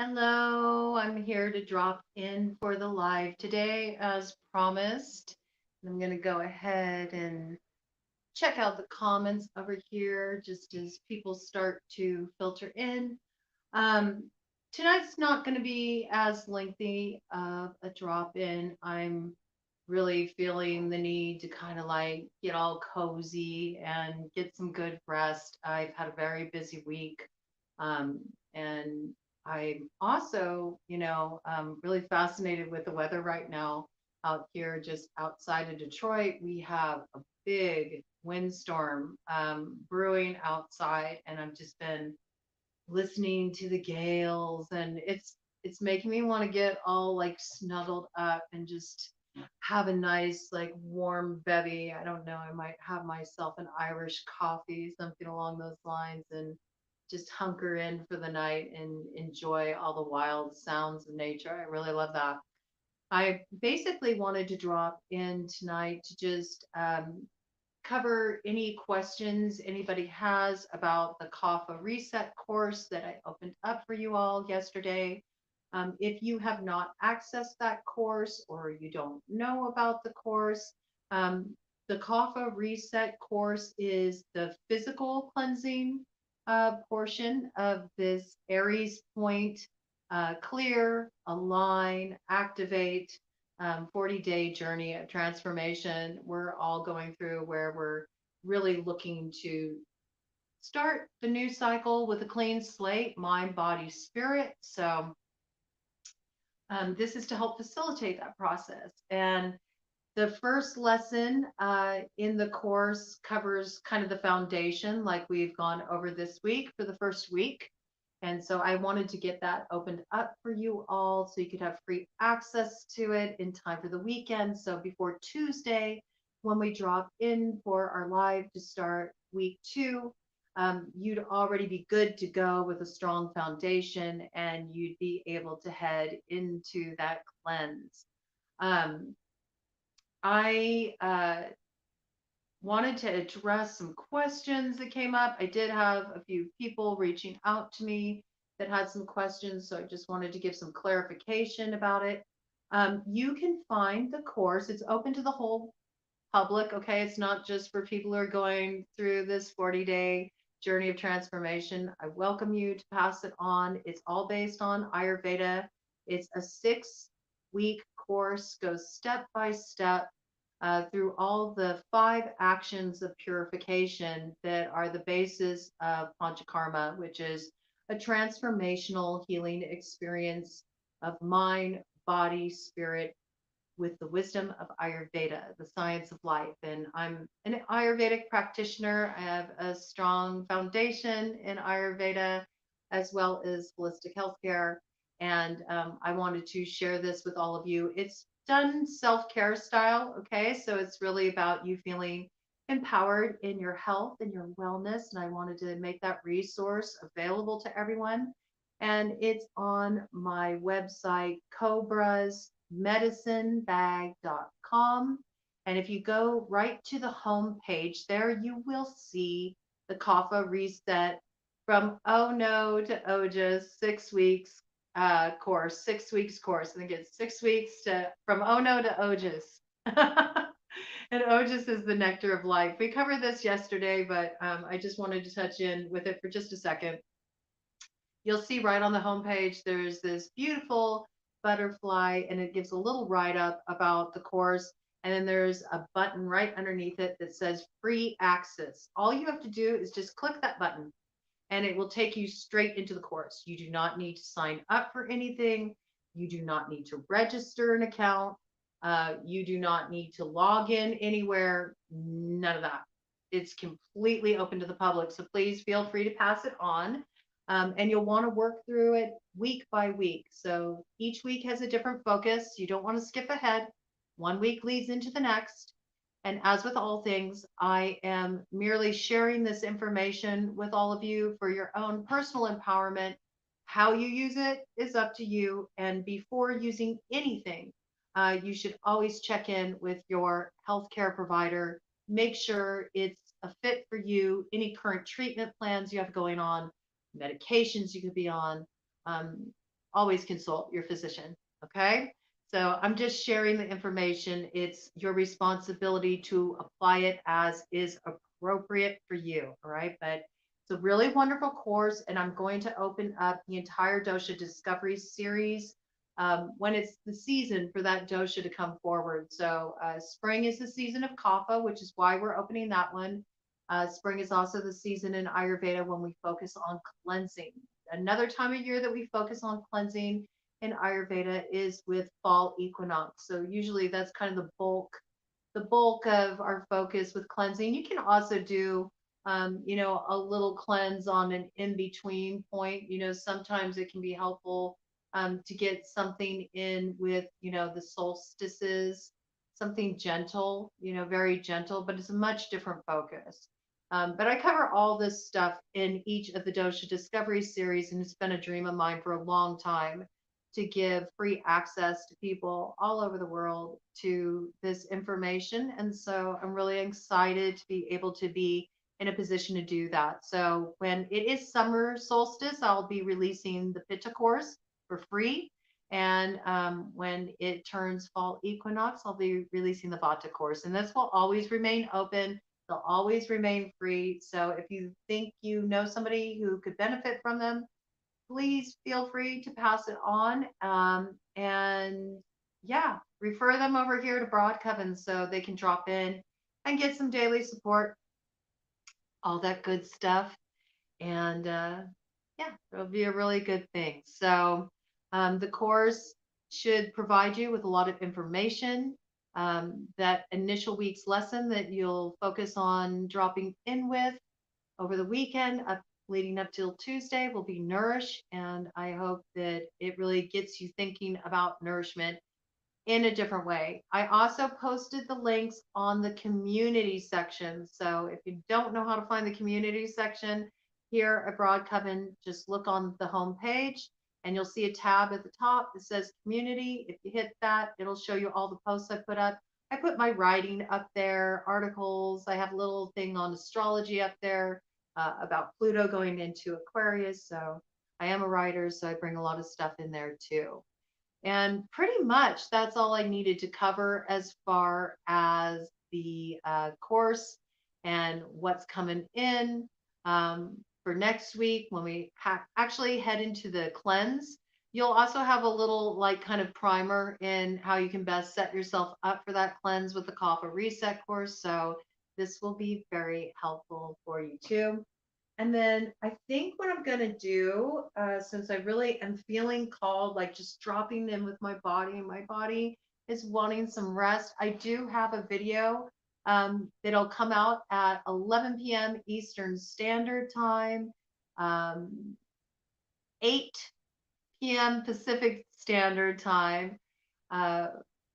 Hello, I'm here to drop in for the live today as promised. I'm going to go ahead and check out the comments over here just as people start to filter in. Um, Tonight's not going to be as lengthy of a drop in. I'm really feeling the need to kind of like get all cozy and get some good rest. I've had a very busy week. Um, and I'm also, really fascinated with the weather right now out here, just outside of Detroit. We have a big windstorm brewing outside, and I've just been listening to the gales, and it's making me want to get all like snuggled up and just have a nice like warm bevy. I don't know, I might have myself an Irish coffee, something along those lines, and just hunker in for the night and enjoy all the wild sounds of nature. I really love that. I basically wanted to drop in tonight to just cover any questions anybody has about the CAFA reset course that I opened up for you all yesterday. If you have not accessed that course or you don't know about the course, the CAFA reset course is the physical cleansing portion of this Aries Point clear, align, activate 40-day journey of transformation we're all going through, where we're really looking to start the new cycle with a clean slate, mind, body, spirit. So this is to help facilitate that process. And the first lesson in the course covers kind of the foundation, like we've gone over this week for the first week. And so I wanted to get that opened up for you all so you could have free access to it in time for the weekend. So before Tuesday, when we drop in for our live to start week 2, you'd already be good to go with a strong foundation, and you'd be able to head into that cleanse. Um, I wanted to address some questions that came up. I did have a few people reaching out to me that had some questions, so I just wanted to give some clarification about it. You can find the course, it's open to the whole public, okay? It's not just for people who are going through this 40-day journey of transformation. I welcome you to pass it on. It's all based on Ayurveda. It's a 6-week course, goes step by step through all the 5 actions of purification that are the basis of Panchakarma, which is a transformational healing experience of mind, body, spirit, with the wisdom of Ayurveda, the science of life. And I'm an Ayurvedic practitioner. I have a strong foundation in Ayurveda as well as holistic healthcare. And I wanted to share this with all of you. It's done self care style. Okay. So it's really about you feeling empowered in your health and your wellness. And I wanted to make that resource available to everyone. And it's on my website, cobrasmedicinebag.com. And if you go right to the home page there, you will see the Kapha reset from Oh No to Ojas, 6 weeks course, 6 weeks course. I think it's 6 weeks to from Oh No to Ojas. And Ojas is the nectar of life. We covered this yesterday, but I just wanted to touch in with it for just a second. You'll see right on the homepage, there's this beautiful butterfly, and it gives a little write up about the course. And then there's a button right underneath it that says free access. All you have to do is just click that button, and it will take you straight into the course. You do not need to sign up for anything. You do not need to register an account. You do not need to log in anywhere. None of that. It's completely open to the public. So please feel free to pass it on. And you'll want to work through it week by week. So each week has a different focus. You don't want to skip ahead. One week leads into the next. And as with all things, I am merely sharing this information with all of you for your own personal empowerment. How you use it is up to you. And before using anything, you should always check in with your healthcare provider. Make sure it's a fit for you, any current treatment plans you have going on, medications you could be on, um, always consult your physician. Okay. So I'm just sharing the information. It's your responsibility to apply it as is appropriate for you. All right. But it's a really wonderful course, and I'm going to open up the entire dosha discovery series when it's the season for that dosha to come forward. So spring is the season of kapha, which is why we're opening that one. Spring is also the season in Ayurveda when we focus on cleansing. Another time of year that we focus on cleansing in Ayurveda is with fall equinox. So usually that's kind of the bulk of our focus with cleansing. You can also do, a little cleanse on an in-between point. Sometimes it can be helpful to get something in with, the solstices, something gentle, very gentle, but it's a much different focus. But I cover all this stuff in each of the dosha discovery series, and it's been a dream of mine for a long time to give free access to people all over the world to this information. And so I'm really excited to be able to be in a position to do that. So when it is summer solstice, I'll be releasing the Pitta course for free. And when it turns fall equinox, I'll be releasing the Vata course. And this will always remain open. They'll always remain free. So if you think you know somebody who could benefit from them, please feel free to pass it on. And yeah, refer them over here to BroadCoven so they can drop in and get some daily support, all that good stuff. And yeah, it'll be a really good thing. So the course should provide you with a lot of information. That initial week's lesson that you'll focus on dropping in with over the weekend, leading up till Tuesday, will be Nourish. And I hope that it really gets you thinking about nourishment in a different way. I also posted the links on the community section. So if you don't know how to find the community section here at BroadCoven, just look on the home page and you'll see a tab at the top that says community. If you hit that, it'll show you all the posts I put up. I put my writing up there, articles. I have a little thing on astrology up there about Pluto going into Aquarius. So I am a writer, so I bring a lot of stuff in there too. And pretty much that's all I needed to cover as far as the course and what's coming in for next week when we actually head into the cleanse. You'll also have a little kind of primer in how you can best set yourself up for that cleanse with the Kapha Reset course. So this will be very helpful for you too. And then I think what I'm going to do, since I really am feeling called, like just dropping in with my body, and my body is wanting some rest, I do have a video that'll come out at 11 p.m. Eastern Standard Time, 8 p.m. Pacific Standard Time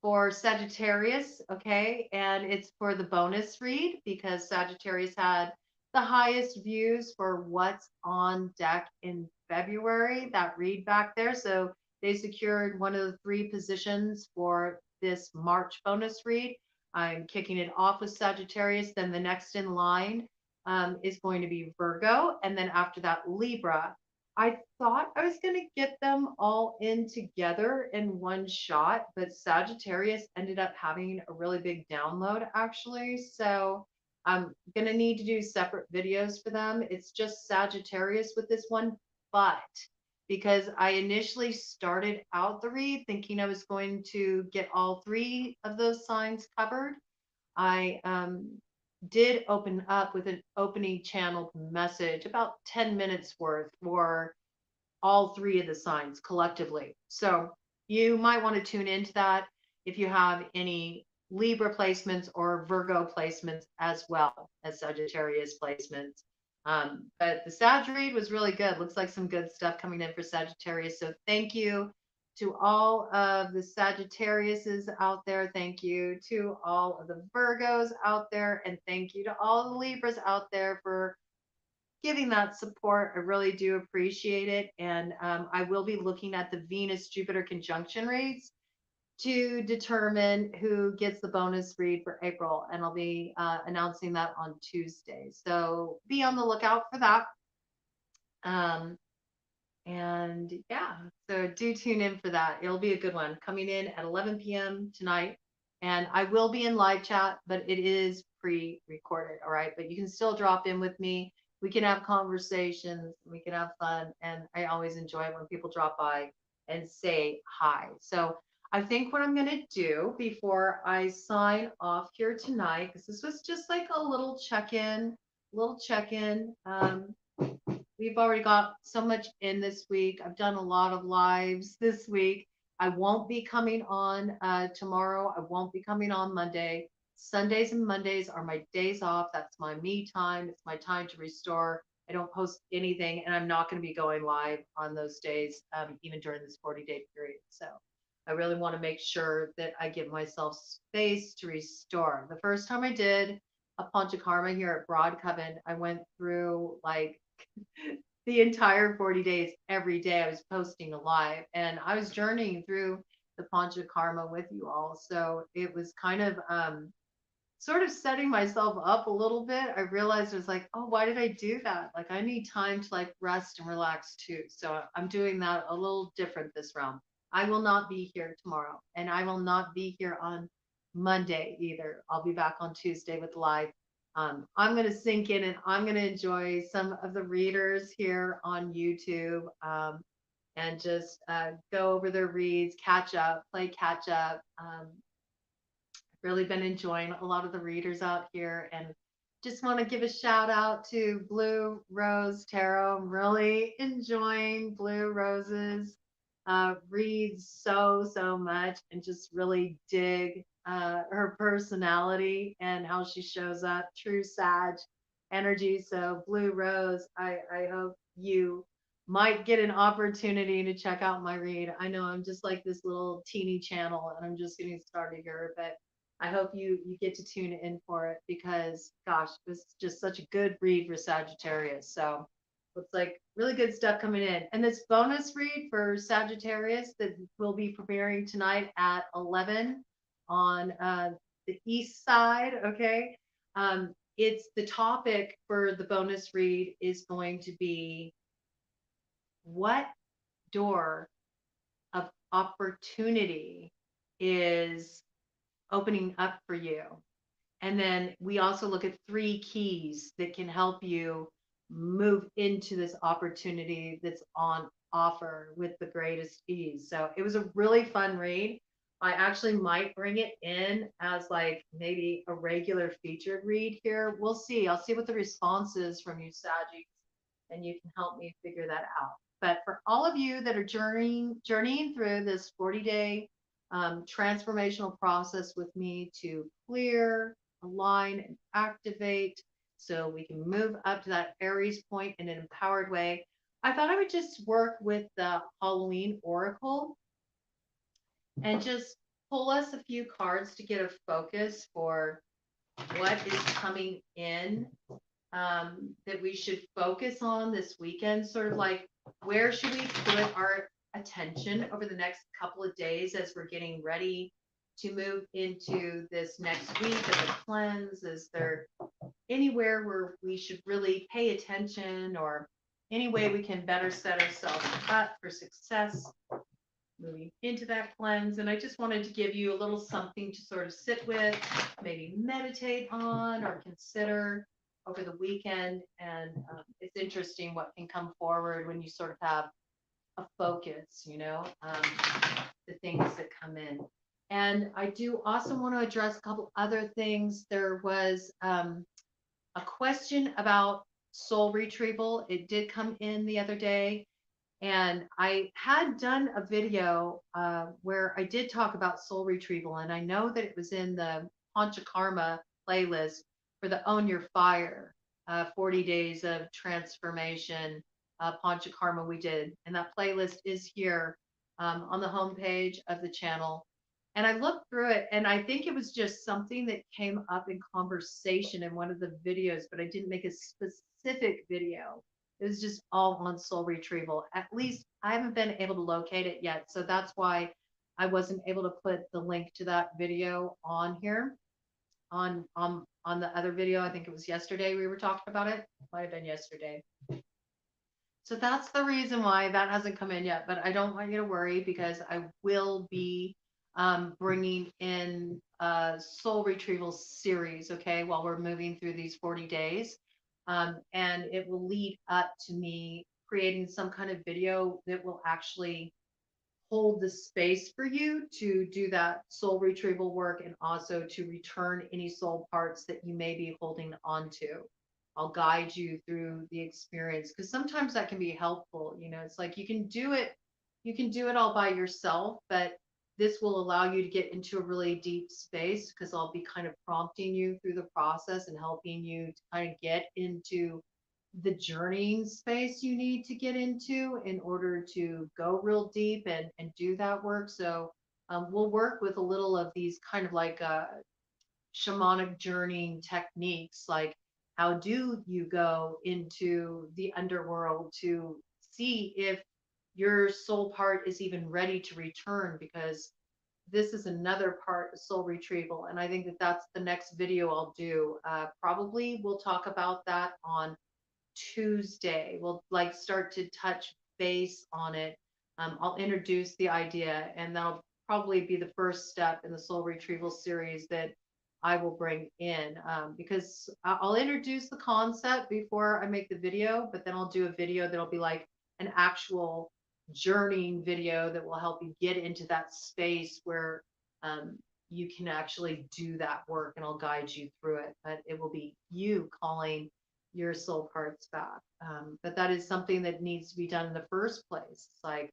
for Sagittarius, okay? And it's for the bonus read because Sagittarius had the highest views for what's on deck in February, that read back there. So they secured one of the 3 positions for this March bonus read. I'm kicking it off with Sagittarius. Then the next in line is going to be Virgo. And then after that, Libra. I thought I was going to get them all in together in one shot, but Sagittarius ended up having a really big download actually. So I'm going to need to do separate videos for them. It's just Sagittarius with this one, but because I initially started out the read thinking I was going to get all 3 of those signs covered, I did open up with an opening channeled message, about 10 minutes worth for all 3 of the signs collectively. So you might want to tune into that if you have any Libra placements or Virgo placements as well as Sagittarius placements. But the Sag read was really good. Looks like some good stuff coming in for Sagittarius. So thank you to all of the Sagittariuses out there. Thank you to all of the Virgos out there. And thank you to all the Libras out there for giving that support. I really do appreciate it. And I will be looking at the Venus-Jupiter conjunction reads to determine who gets the bonus read for April. And I'll be announcing that on Tuesday. So be on the lookout for that. And And yeah, so do tune in for that. It'll be a good one coming in at 11 p.m. tonight. And I will be in live chat, but it is pre-recorded. All right. But you can still drop in with me. We can have conversations. We can have fun. And I always enjoy it when people drop by and say hi. So I think what I'm going to do before I sign off here tonight, because this was just like a little check-in, we've already got so much in this week. I've done a lot of lives this week. I won't be coming on tomorrow. I won't be coming on Monday. Sundays and Mondays are my days off. That's my me time. It's my time to restore. I don't post anything, and I'm not going to be going live on those days, even during this 40-day period. So I really want to make sure that I give myself space to restore. The first time I did a Panchakarma here at BroadCoven, I went through like the entire 40 days, every day I was posting a live, and I was journeying through the Panchakarma with you all. So it was kind of sort of setting myself up a little bit. I realized it was like, oh, why did I do that? Like I need time to like rest and relax too. So I'm doing that a little different this round. I will not be here tomorrow, and I will not be here on Monday either. I'll be back on Tuesday with live. I'm going to sink in and I'm going to enjoy some of the readers here on YouTube, and just go over their reads, catch up, play catch up. Really been enjoying a lot of the readers out here, and just want to give a shout out to Blue Rose Tarot. I'm really enjoying Blue Rose's reads so much, and just really dig her personality and how she shows up. True Sag energy. So Blue Rose, I hope you might get an opportunity to check out my read. I know I'm just like this little teeny channel and I'm just getting started here, but I hope you get to tune in for it, because gosh, it was just such a good read for Sagittarius. So looks like really good stuff coming in. And this bonus read for Sagittarius that we'll be preparing tonight at 11 on the east side. Okay. It's the topic for the bonus read is going to be, what door of opportunity is opening up for you? And then we also look at 3 keys that can help you move into this opportunity that's on offer with the greatest ease. So it was a really fun read. I actually might bring it in as like maybe a regular featured read here. We'll see. I'll see what the response is from you, Saggies, and you can help me figure that out. But for all of you that are journeying through this 40-day transformational process with me to clear, align, and activate so we can move up to that Aries point in an empowered way, I thought I would just work with the Halloween Oracle and just pull us a few cards to get a focus for what is coming in, that we should focus on this weekend. Sort of like, where should we put our attention over the next couple of days as we're getting ready to move into this next week of the cleanse? Is there anywhere where we should really pay attention, or any way we can better set ourselves up for success moving into that cleanse? And I just wanted to give you a little something to sort of sit with, maybe meditate on or consider over the weekend. And it's interesting what can come forward when you sort of have a focus, the things that come in. And I do also want to address a couple other things. There was a question about soul retrieval. It did come in the other day. And I had done a video where I did talk about soul retrieval, and I know that it was in the Panchakarma playlist for the Own Your Fire 40 Days of Transformation Panchakarma we did. And that playlist is here on the homepage of the channel. And I looked through it, and I think it was just something that came up in conversation in one of the videos, but I didn't make a specific video. It was just all on soul retrieval. At least I haven't been able to locate it yet. So that's why I wasn't able to put the link to that video on here. On the other video, I think it was yesterday we were talking about it. Might have been yesterday. So that's the reason why that hasn't come in yet. But I don't want you to worry because I will be bringing in a soul retrieval series, okay, while we're moving through these 40 days. And it will lead up to me creating some kind of video that will actually hold the space for you to do that soul retrieval work and also to return any soul parts that you may be holding onto. I'll guide you through the experience because sometimes that can be helpful. You know, it's like you can do it all by yourself, but this will allow you to get into a really deep space because I'll be kind of prompting you through the process and helping you to kind of get into the journeying space you need to get into in order to go real deep and do that work. So we'll work with a little of these kind of like shamanic journeying techniques, like how do you go into the underworld to see if your soul part is even ready to return, because this is another part of soul retrieval. And I think that that's the next video I'll do. Probably we'll talk about that on Tuesday. We'll like start to touch base on it. I'll introduce the idea, and that'll probably be the first step in the soul retrieval series that I will bring in, because I'll introduce the concept before I make the video, but then I'll do a video that'll be like an actual journeying video that will help you get into that space where you can actually do that work, and I'll guide you through it. But it will be you calling your soul parts back. But that is something that needs to be done in the first place. It's like,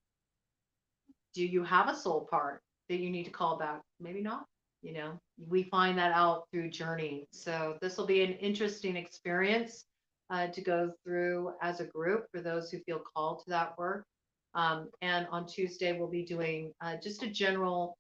do you have a soul part that you need to call back? Maybe not. You know, we find that out through journey. So this will be an interesting experience to go through as a group for those who feel called to that work. And on Tuesday, we'll be doing just a general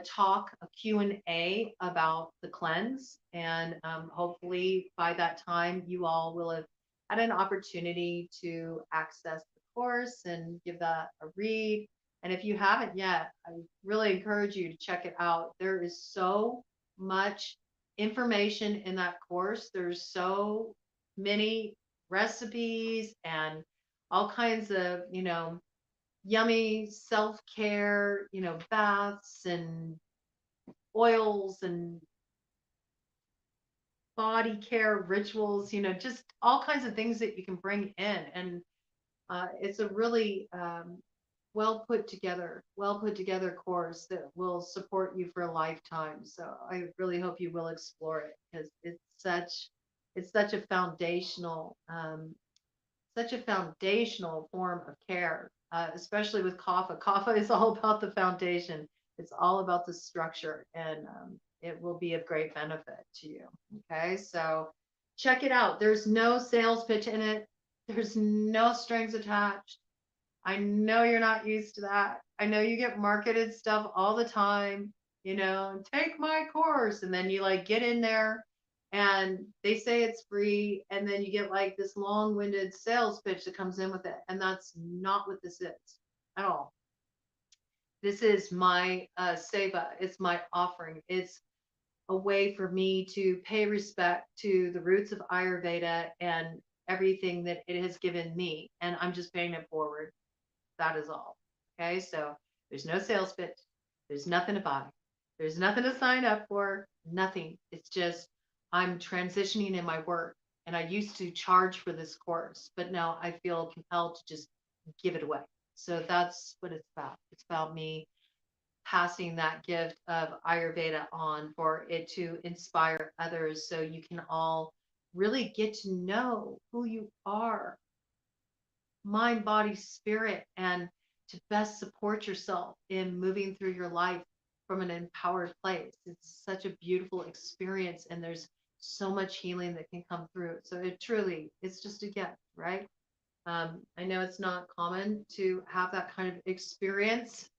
talk, a Q&A about the cleanse. And hopefully by that time, you all will have had an opportunity to access the course and give that a read. And if you haven't yet, I really encourage you to check it out. There is so much information in that course. There's so many recipes and all kinds of, you know, yummy self-care, you know, baths and oils and body care rituals, you know, just all kinds of things that you can bring in. And it's a really well put together course that will support you for a lifetime. So I really hope you will explore it because it's such a foundational form of care, especially with kapha. Kapha is all about the foundation. It's all about the structure, and it will be of great benefit to you. Okay, so check it out. There's no sales pitch in it. There's no strings attached. I know you're not used to that. I know you get marketed stuff all the time, you know, take my course. And then you like get in there and they say it's free. And then you get like this long winded sales pitch that comes in with it. And that's not what this is at all. This is my seva. It's my offering. It's a way for me to pay respect to the roots of Ayurveda and everything that it has given me. And I'm just paying it forward. That is all. Okay, so there's no sales pitch. There's nothing to buy. There's nothing to sign up for. Nothing. It's just I'm transitioning in my work. And I used to charge for this course, but now I feel compelled to just give it away. So that's what it's about. It's about me passing that gift of Ayurveda on for it to inspire others so you can all really get to know who you are, mind, body, spirit, and to best support yourself in moving through your life from an empowered place. It's such a beautiful experience, and there's so much healing that can come through. So it truly, it's just a gift, right? I know it's not common to have that kind of experience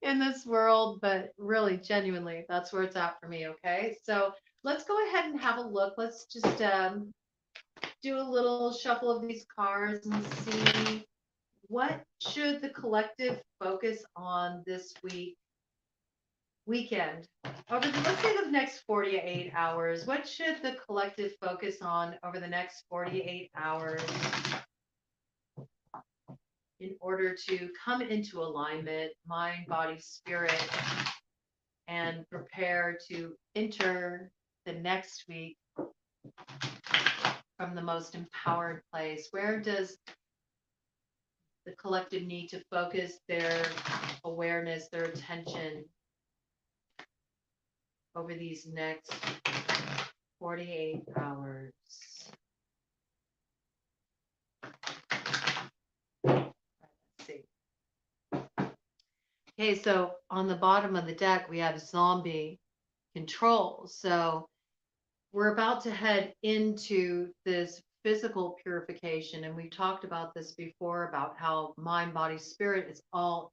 in this world, but really, genuinely, that's where it's at for me. Okay, so let's go ahead and have a look. Let's just do a little shuffle of these cards and see what should the collective focus on this weekend over the, let's say, the next 48 hours. What should the collective focus on over the next 48 hours? in order to come into alignment, mind, body, spirit, and prepare to enter the next week from the most empowered place. Where does the collective need to focus their awareness, their attention over these next 48 hours? Let's see. Okay, so on the bottom of the deck, we have zombie control. So we're about to head into this physical purification, and we've talked about this before about how mind, body, spirit is all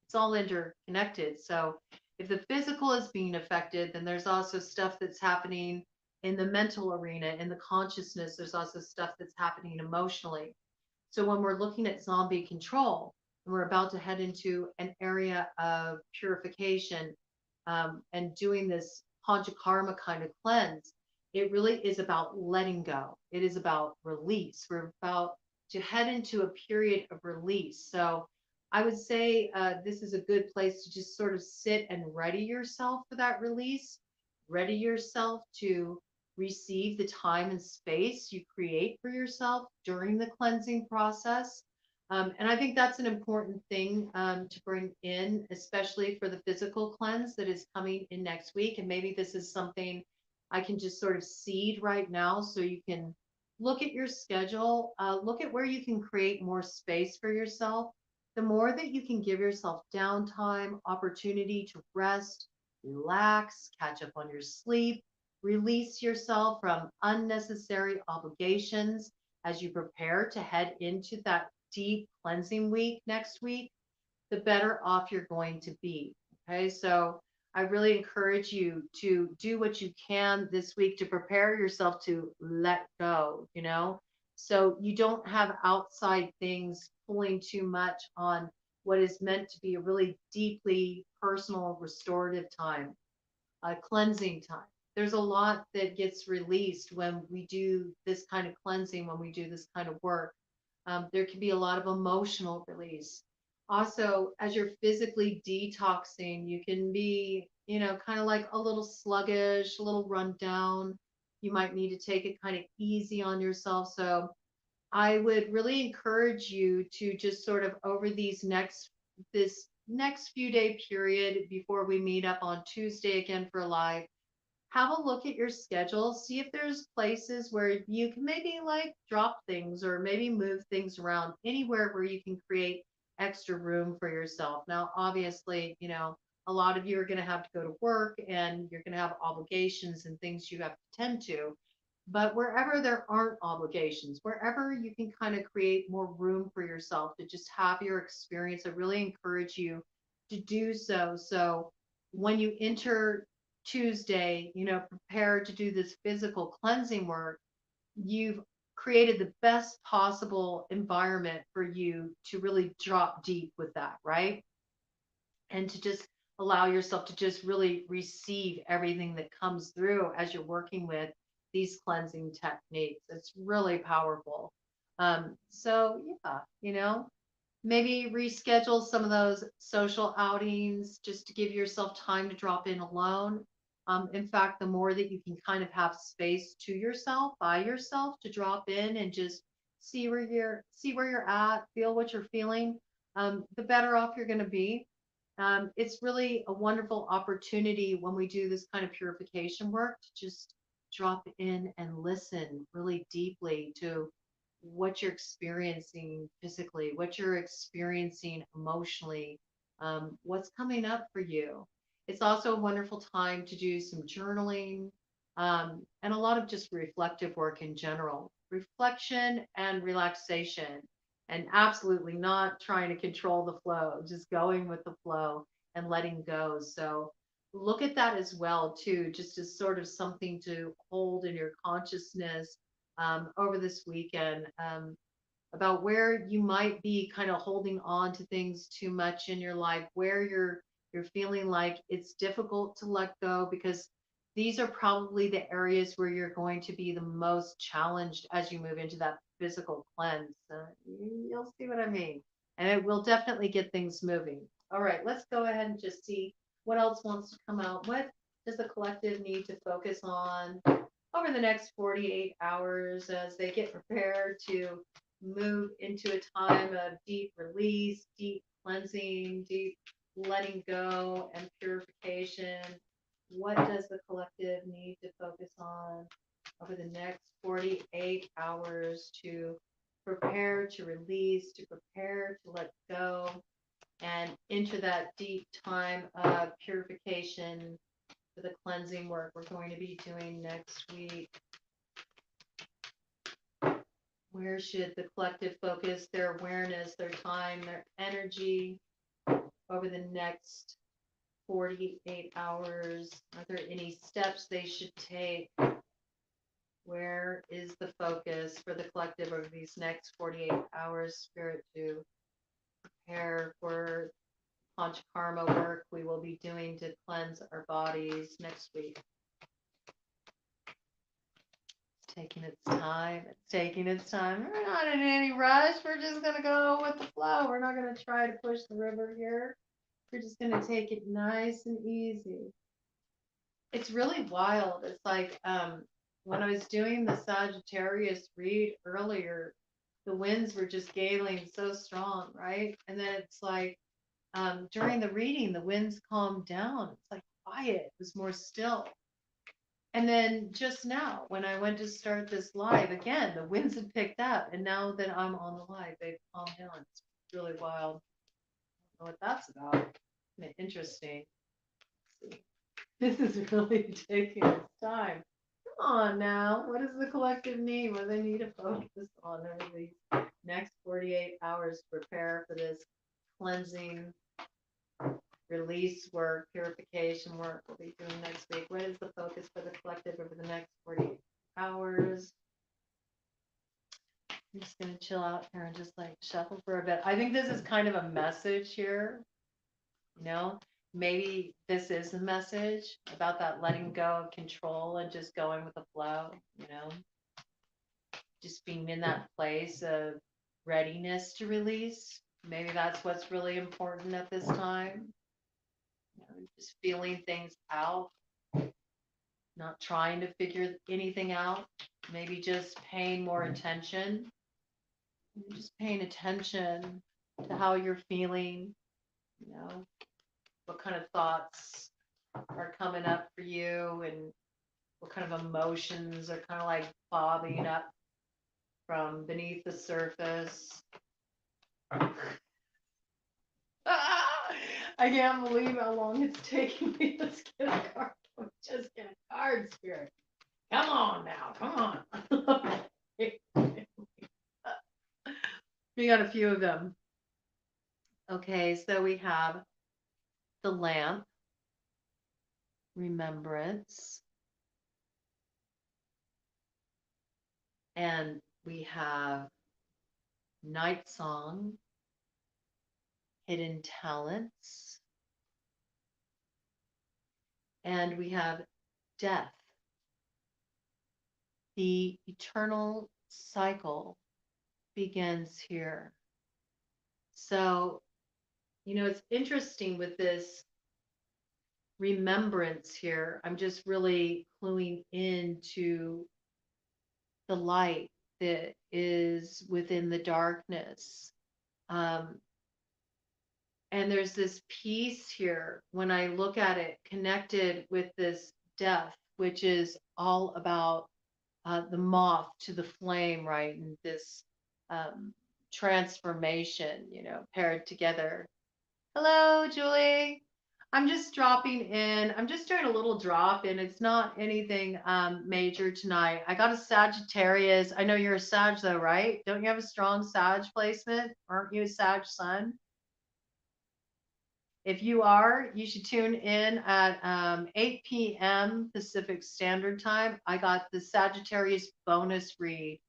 it's all interconnected. So if the physical is being affected, then there's also stuff that's happening in the mental arena, in the consciousness. There's also stuff that's happening emotionally. So when we're looking at zombie control, and we're about to head into an area of purification, and doing this panchakarma kind of cleanse, it really is about letting go. It is about release. We're about to head into a period of release. So I would say this is a good place to just sort of sit and ready yourself for that release, ready yourself to receive the time and space you create for yourself during the cleansing process. And I think that's an important thing to bring in, especially for the physical cleanse that is coming in next week. And maybe this is something I can just sort of seed right now so you can look at your schedule, look at where you can create more space for yourself. The more that you can give yourself downtime, opportunity to rest, relax, catch up on your sleep, release yourself from unnecessary obligations as you prepare to head into that deep cleansing week next week, the better off you're going to be. Okay, so I really encourage you to do what you can this week to prepare yourself to let go, so you don't have outside things pulling too much on what is meant to be a really deeply personal restorative time, cleansing time. There's a lot that gets released when we do this kind of cleansing, when we do this kind of work. There can be a lot of emotional release. Also, as you're physically detoxing, you can be, kind of like a little sluggish, a little run down. You might need to take it kind of easy on yourself. So I would really encourage you to just sort of over this next few day period before we meet up on Tuesday again for live, have a look at your schedule, see if there's places where you can maybe like drop things or maybe move things around anywhere where you can create extra room for yourself. Now, obviously, a lot of you are going to have to go to work and you're going to have obligations and things you have to tend to. But wherever there aren't obligations, wherever you can kind of create more room for yourself to just have your experience, I really encourage you to do so. So when you enter Tuesday, prepared to do this physical cleansing work, you've created the best possible environment for you to really drop deep with that, right? And to just allow yourself to just really receive everything that comes through as you're working with these cleansing techniques. It's really powerful. So yeah, maybe reschedule some of those social outings just to give yourself time to drop in alone. In fact, the more that you can kind of have space to yourself, by yourself, to drop in and just see where you're at, feel what you're feeling, the better off you're going to be. It's really a wonderful opportunity when we do this kind of purification work to just drop in and listen really deeply to what you're experiencing physically, what you're experiencing emotionally, what's coming up for you. It's also a wonderful time to do some journaling, and a lot of just reflective work in general, reflection and relaxation, and absolutely not trying to control the flow, just going with the flow and letting go. So look at that as well too, just as sort of something to hold in your consciousness over this weekend, about where you might be kind of holding on to things too much in your life, where you're feeling like it's difficult to let go, because these are probably the areas where you're going to be the most challenged as you move into that physical cleanse. You'll see what I mean. and it will definitely get things moving. All right, let's go ahead and just see what else wants to come out. What does the collective need to focus on over the next 48 hours as they get prepared to move into a time of deep release, deep cleansing, deep letting go and purification? What does the collective need to focus on over the next 48 hours to prepare to release, to prepare to let go, and enter that deep time of purification for the cleansing work we're going to be doing next week? Where should the collective focus their awareness, their time, their energy over the next 48 hours? Are there any steps they should take? Where is the focus for the collective over these next 48 hours, Spirit, to prepare for Panchakarma work we will be doing to cleanse our bodies next week? It's taking its time. It's taking its time. We're not in any rush. We're just going to go with the flow. We're not going to try to push the river here. We're just going to take it nice and easy. It's really wild. It's like when I was doing the Sagittarius read earlier, the winds were just galing so strong, right? And then it's like during the reading, the winds calmed down. It's like quiet. It was more still. And then just now, when I went to start this live, again, the winds had picked up. And now that I'm on the live, they've calmed down. It's really wild. I don't know what that's about. Interesting. Let's see. This is really taking its time. Come on now. What does the collective need? What do they need to focus on over these next 48 hours to prepare for this cleansing, release work, purification work we'll be doing next week? What is the focus for the collective over the next 48 hours? I'm just going to chill out here and just like shuffle for a bit. I think this is kind of a message here. You know, maybe this is a message about that letting go of control and just going with the flow, you know, just being in that place of readiness to release. Maybe that's what's really important at this time. You know, just feeling things out, not trying to figure anything out, maybe just paying more attention, just paying attention to how you're feeling, you know, what kind of thoughts are coming up for you and what kind of emotions are kind of like bobbing up from beneath the surface. I can't believe how long it's taking me to get a card. Just get a card, Spirit. Come on now, come on. We got a few of them. Okay, so we have the lamp, remembrance, and we have night song, hidden talents, and we have death, the eternal cycle begins here. So, you know, it's interesting with this remembrance here. I'm just really cluing into the light that is within the darkness. And there's this piece here when I look at it connected with this death, which is all about the moth to the flame, right? And this transformation, you know, paired together. Hello, Julie. I'm just dropping in. I'm just doing a little drop in. It's not anything major tonight. I got a Sagittarius. I know you're a Sag though, right? Don't you have a strong Sag placement? Aren't you a Sag sun? If you are, you should tune in at 8 p.m. Pacific Standard Time. I got the Sagittarius bonus read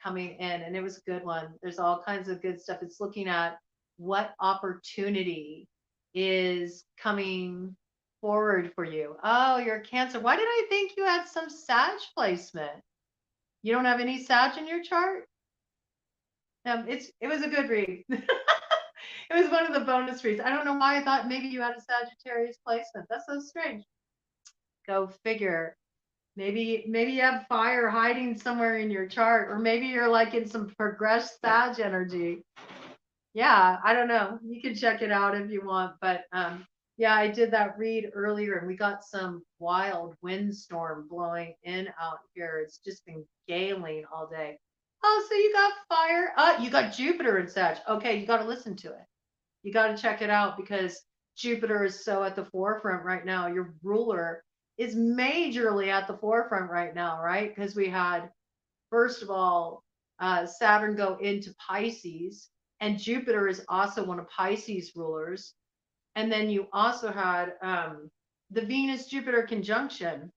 coming in, and it was a good one. There's all kinds of good stuff. It's looking at what opportunity is coming forward for you. Oh, you're a Cancer. Why did I think you had some Sag placement? You don't have any Sag in your chart? It was a good read. It was one of the bonus reads. I don't know why I thought maybe you had a Sagittarius placement. That's so strange. Go figure. Maybe you have fire hiding somewhere in your chart, or maybe you're like in some progressed Sag energy. Yeah, I don't know. You can check it out if you want, but yeah, I did that read earlier, and we got some wild windstorm blowing in out here. It's just been galing all day. Oh, so you got fire? You got Jupiter in Sag. Okay, you got to listen to it. You got to check it out because Jupiter is so at the forefront right now. Your ruler is majorly at the forefront right now, right? Because we had, first of all, Saturn go into Pisces, and Jupiter is also one of Pisces rulers. And then you also had the Venus Jupiter conjunction.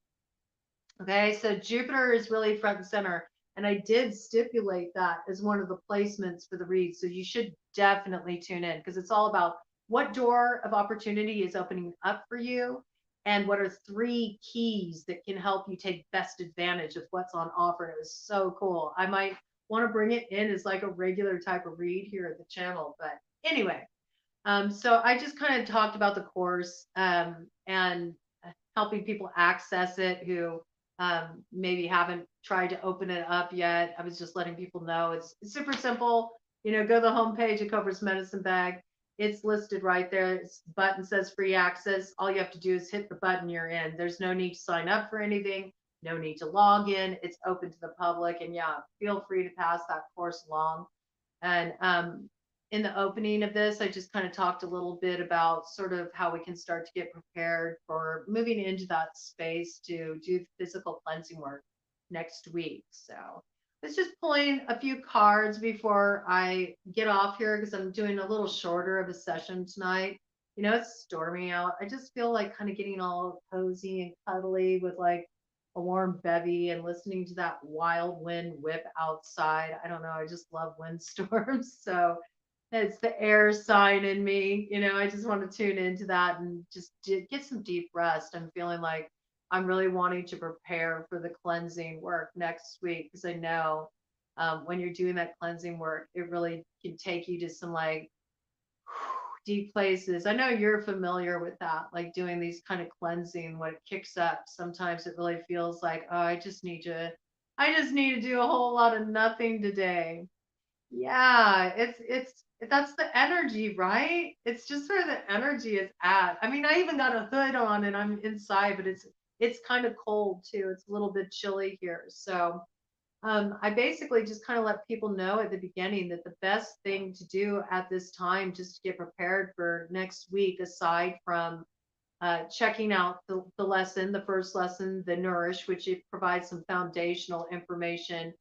Okay, so Jupiter is really front and center. And I did stipulate that as one of the placements for the read. So you should definitely tune in because it's all about what door of opportunity is opening up for you and what are 3 keys that can help you take best advantage of what's on offer. It was so cool. I might want to bring it in as like a regular type of read here at the channel. But anyway, so I just kind of talked about the course and helping people access it who maybe haven't tried to open it up yet. I was just letting people know it's super simple. You know, go to the homepage of Cobra's Medicine Bag. It's listed right there. It's button says free access. All you have to do is hit the button, you're in. There's no need to sign up for anything, no need to log in. It's open to the public. And yeah, feel free to pass that course along. And in the opening of this, I just kind of talked a little bit about sort of how we can start to get prepared for moving into that space to do physical cleansing work next week. So let's just pulling a few cards before I get off here because I'm doing a little shorter of a session tonight. You know, it's stormy out. I just feel like kind of getting all cozy and cuddly with like a warm bevy and listening to that wild wind whip outside. I don't know. I just love windstorms. So it's the air sign in me. You know, I just want to tune into that and just get some deep rest. I'm feeling like I'm really wanting to prepare for the cleansing work next week because I know when you're doing that cleansing work, it really can take you to some like deep places. I know you're familiar with that, like doing these kind of cleansing, when it kicks up, sometimes it really feels like, oh, I just need to do a whole lot of nothing today. Yeah, that's the energy, right? It's just where the energy is at. I mean, I even got a hood on and I'm inside, but it's kind of cold too. It's a little bit chilly here. So I basically just kind of let people know at the beginning that the best thing to do at this time, just to get prepared for next week, aside from checking out the lesson, the first lesson, the Nourish, which it provides some foundational information.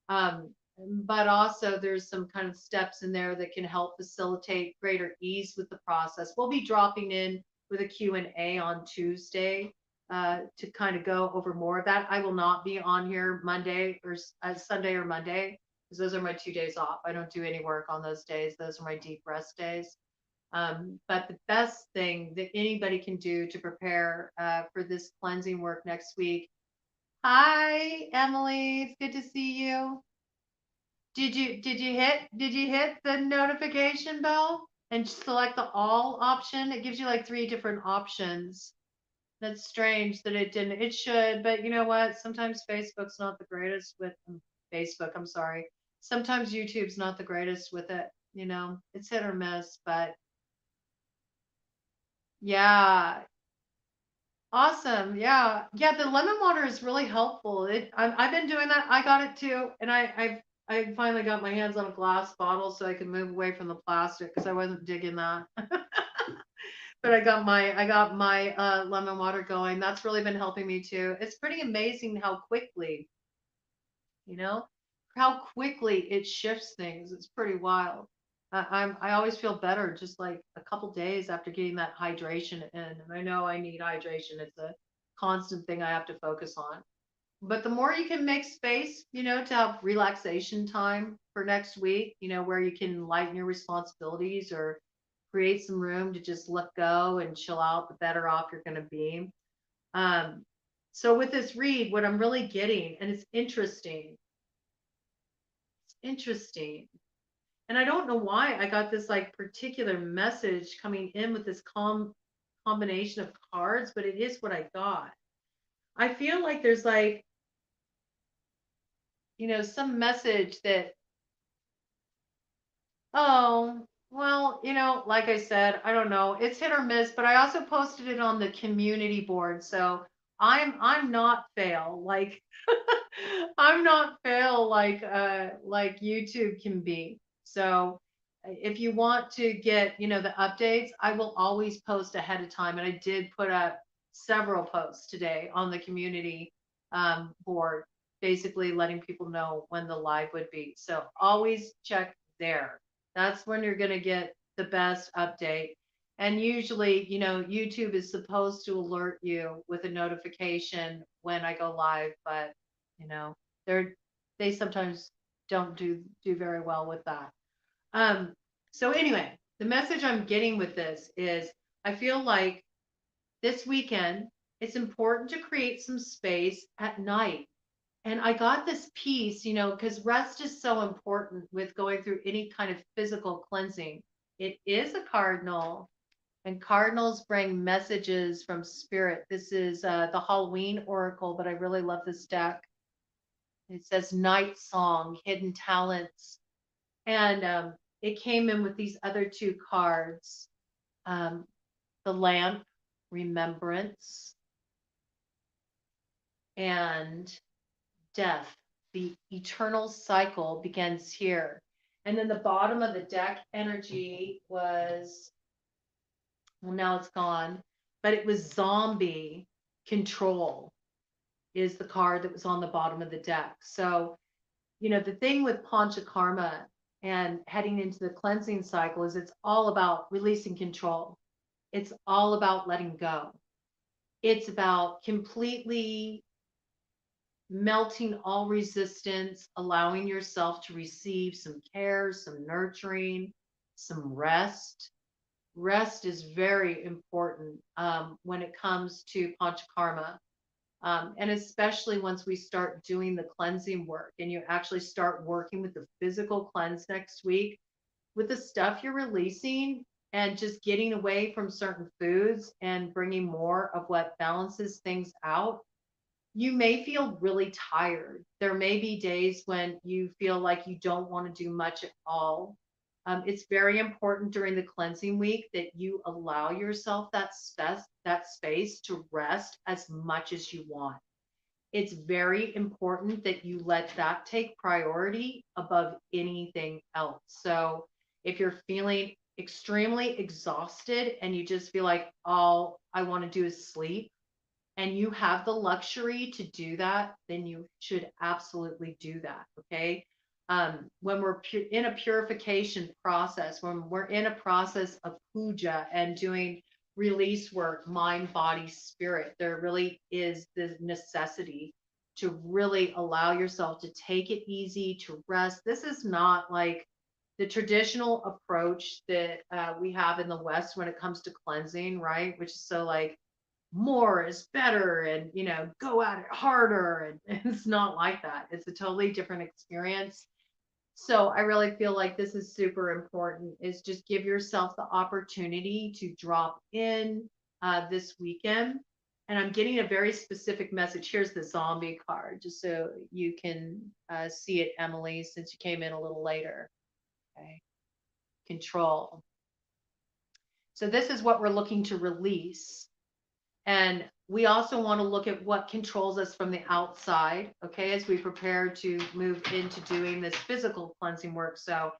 But also there's some kind of steps in there that can help facilitate greater ease with the process. We'll be dropping in with a Q&A on Tuesday to kind of go over more of that. I will not be on here Monday or Sunday or Monday because those are my 2 days off. I don't do any work on those days. Those are my deep rest days. But the best thing that anybody can do to prepare for this cleansing work next week. Hi, Emily. It's good to see you. Did you hit the notification bell and select the all option? It gives you like 3 different options. That's strange that it didn't. It should, but you know what? Sometimes Facebook's not the greatest with Facebook. I'm sorry. Sometimes YouTube's not the greatest with it. You know, it's hit or miss, but yeah. Awesome. Yeah. Yeah. The lemon water is really helpful. I've been doing that. I got it too. And I finally got my hands on a glass bottle so I could move away from the plastic because I wasn't digging that. But I got my lemon water going. That's really been helping me too. It's pretty amazing how quickly, you know, how quickly it shifts things. It's pretty wild. I always feel better just like a couple days after getting that hydration in. And I know I need hydration. It's a constant thing I have to focus on. But the more you can make space, you know, to have relaxation time for next week, you know, where you can lighten your responsibilities or create some room to just let go and chill out, the better off you're going to be. So with this read, what I'm really getting, and it's interesting, And I don't know why I got this like particular message coming in with this combination of cards, but it is what I got. I feel like there's like, some message that, oh, well, like I said, I don't know. It's hit or miss, but I also posted it on the community board. So I'm not fail. Like I'm not fail like YouTube can be. So if you want to get, the updates, I will always post ahead of time. And I did put up several posts today on the community board, basically letting people know when the live would be. So always check there. That's when you're going to get the best update. And usually, YouTube is supposed to alert you with a notification when I go live, but you know, they're they sometimes don't do very well with that. Um, so anyway, the message I'm getting with this is I feel like this weekend it's important to create some space at night. And I got this piece, because rest is so important with going through any kind of physical cleansing. It is a cardinal, and cardinals bring messages from spirit. This is the Halloween oracle, but I really love this deck. It says Night Song, Hidden Talents. And it came in with these other two cards, um, the Lamp, Remembrance, and Death. The eternal cycle begins here. And then the bottom of the deck energy was, well, now it's gone, but it was Zombie Control is the card that was on the bottom of the deck. So, the thing with Panchakarma and heading into the cleansing cycle is it's all about releasing control. It's all about letting go. It's about completely melting all resistance, allowing yourself to receive some care, some nurturing, some rest. Rest is very important when it comes to Panchakarma. And especially once we start doing the cleansing work and you actually start working with the physical cleanse next week, with the stuff you're releasing and just getting away from certain foods and bringing more of what balances things out, you may feel really tired. There may be days when you feel like you don't want to do much at all. It's very important during the cleansing week that you allow yourself that space to rest as much as you want. It's very important that you let that take priority above anything else. So if you're feeling extremely exhausted and you just feel like all I want to do is sleep, and you have the luxury to do that, then you should absolutely do that. Okay. When we're in a purification process, when we're in a process of puja and doing release work, mind, body, spirit, there really is the necessity to really allow yourself to take it easy, to rest. This is not like the traditional approach that we have in the West when it comes to cleansing, right? Which is so like, more is better and go at it harder, and it's not like that. It's a totally different experience. So I really feel like this is super important, is just give yourself the opportunity to drop in this weekend. And I'm getting a very specific message. Here's the zombie card just so you can see it, Emily, since you came in a little later. Okay. Control. So this is what we're looking to release. And we also want to look at what controls us from the outside, okay, as we prepare to move into doing this physical cleansing work. So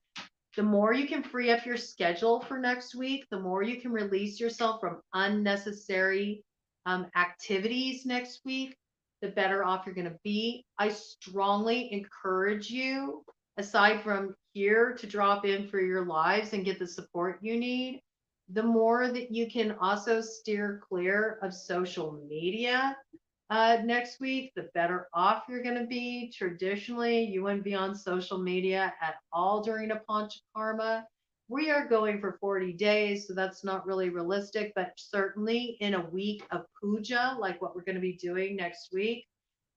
the more you can free up your schedule for next week, the more you can release yourself from unnecessary activities next week, the better off you're going to be. I strongly encourage you, aside from here, to drop in for your lives and get the support you need. The more that you can also steer clear of social media next week, the better off you're going to be. Traditionally, you wouldn't be on social media at all during a Panchakarma. We are going for 40 days, so that's not really realistic, but certainly in a week of puja, like what we're going to be doing next week,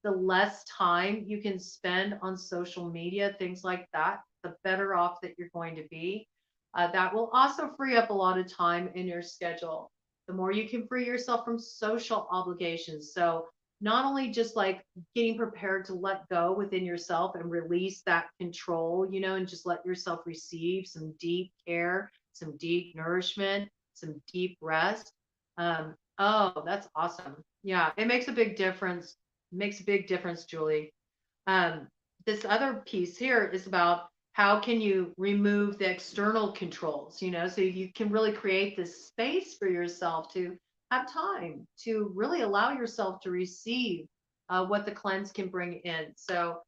the less time you can spend on social media, things like that, the better off that you're going to be. That will also free up a lot of time in your schedule. The more you can free yourself from social obligations. So, not only just like getting prepared to let go within yourself and release that control, and just let yourself receive some deep care, some deep nourishment, some deep rest. Oh, that's awesome. Yeah, it makes a big difference. Makes a big difference, Julie. Um, this other piece here is about how can you remove the external controls, so you can really create this space for yourself to have time to really allow yourself to receive what the cleanse can bring in. So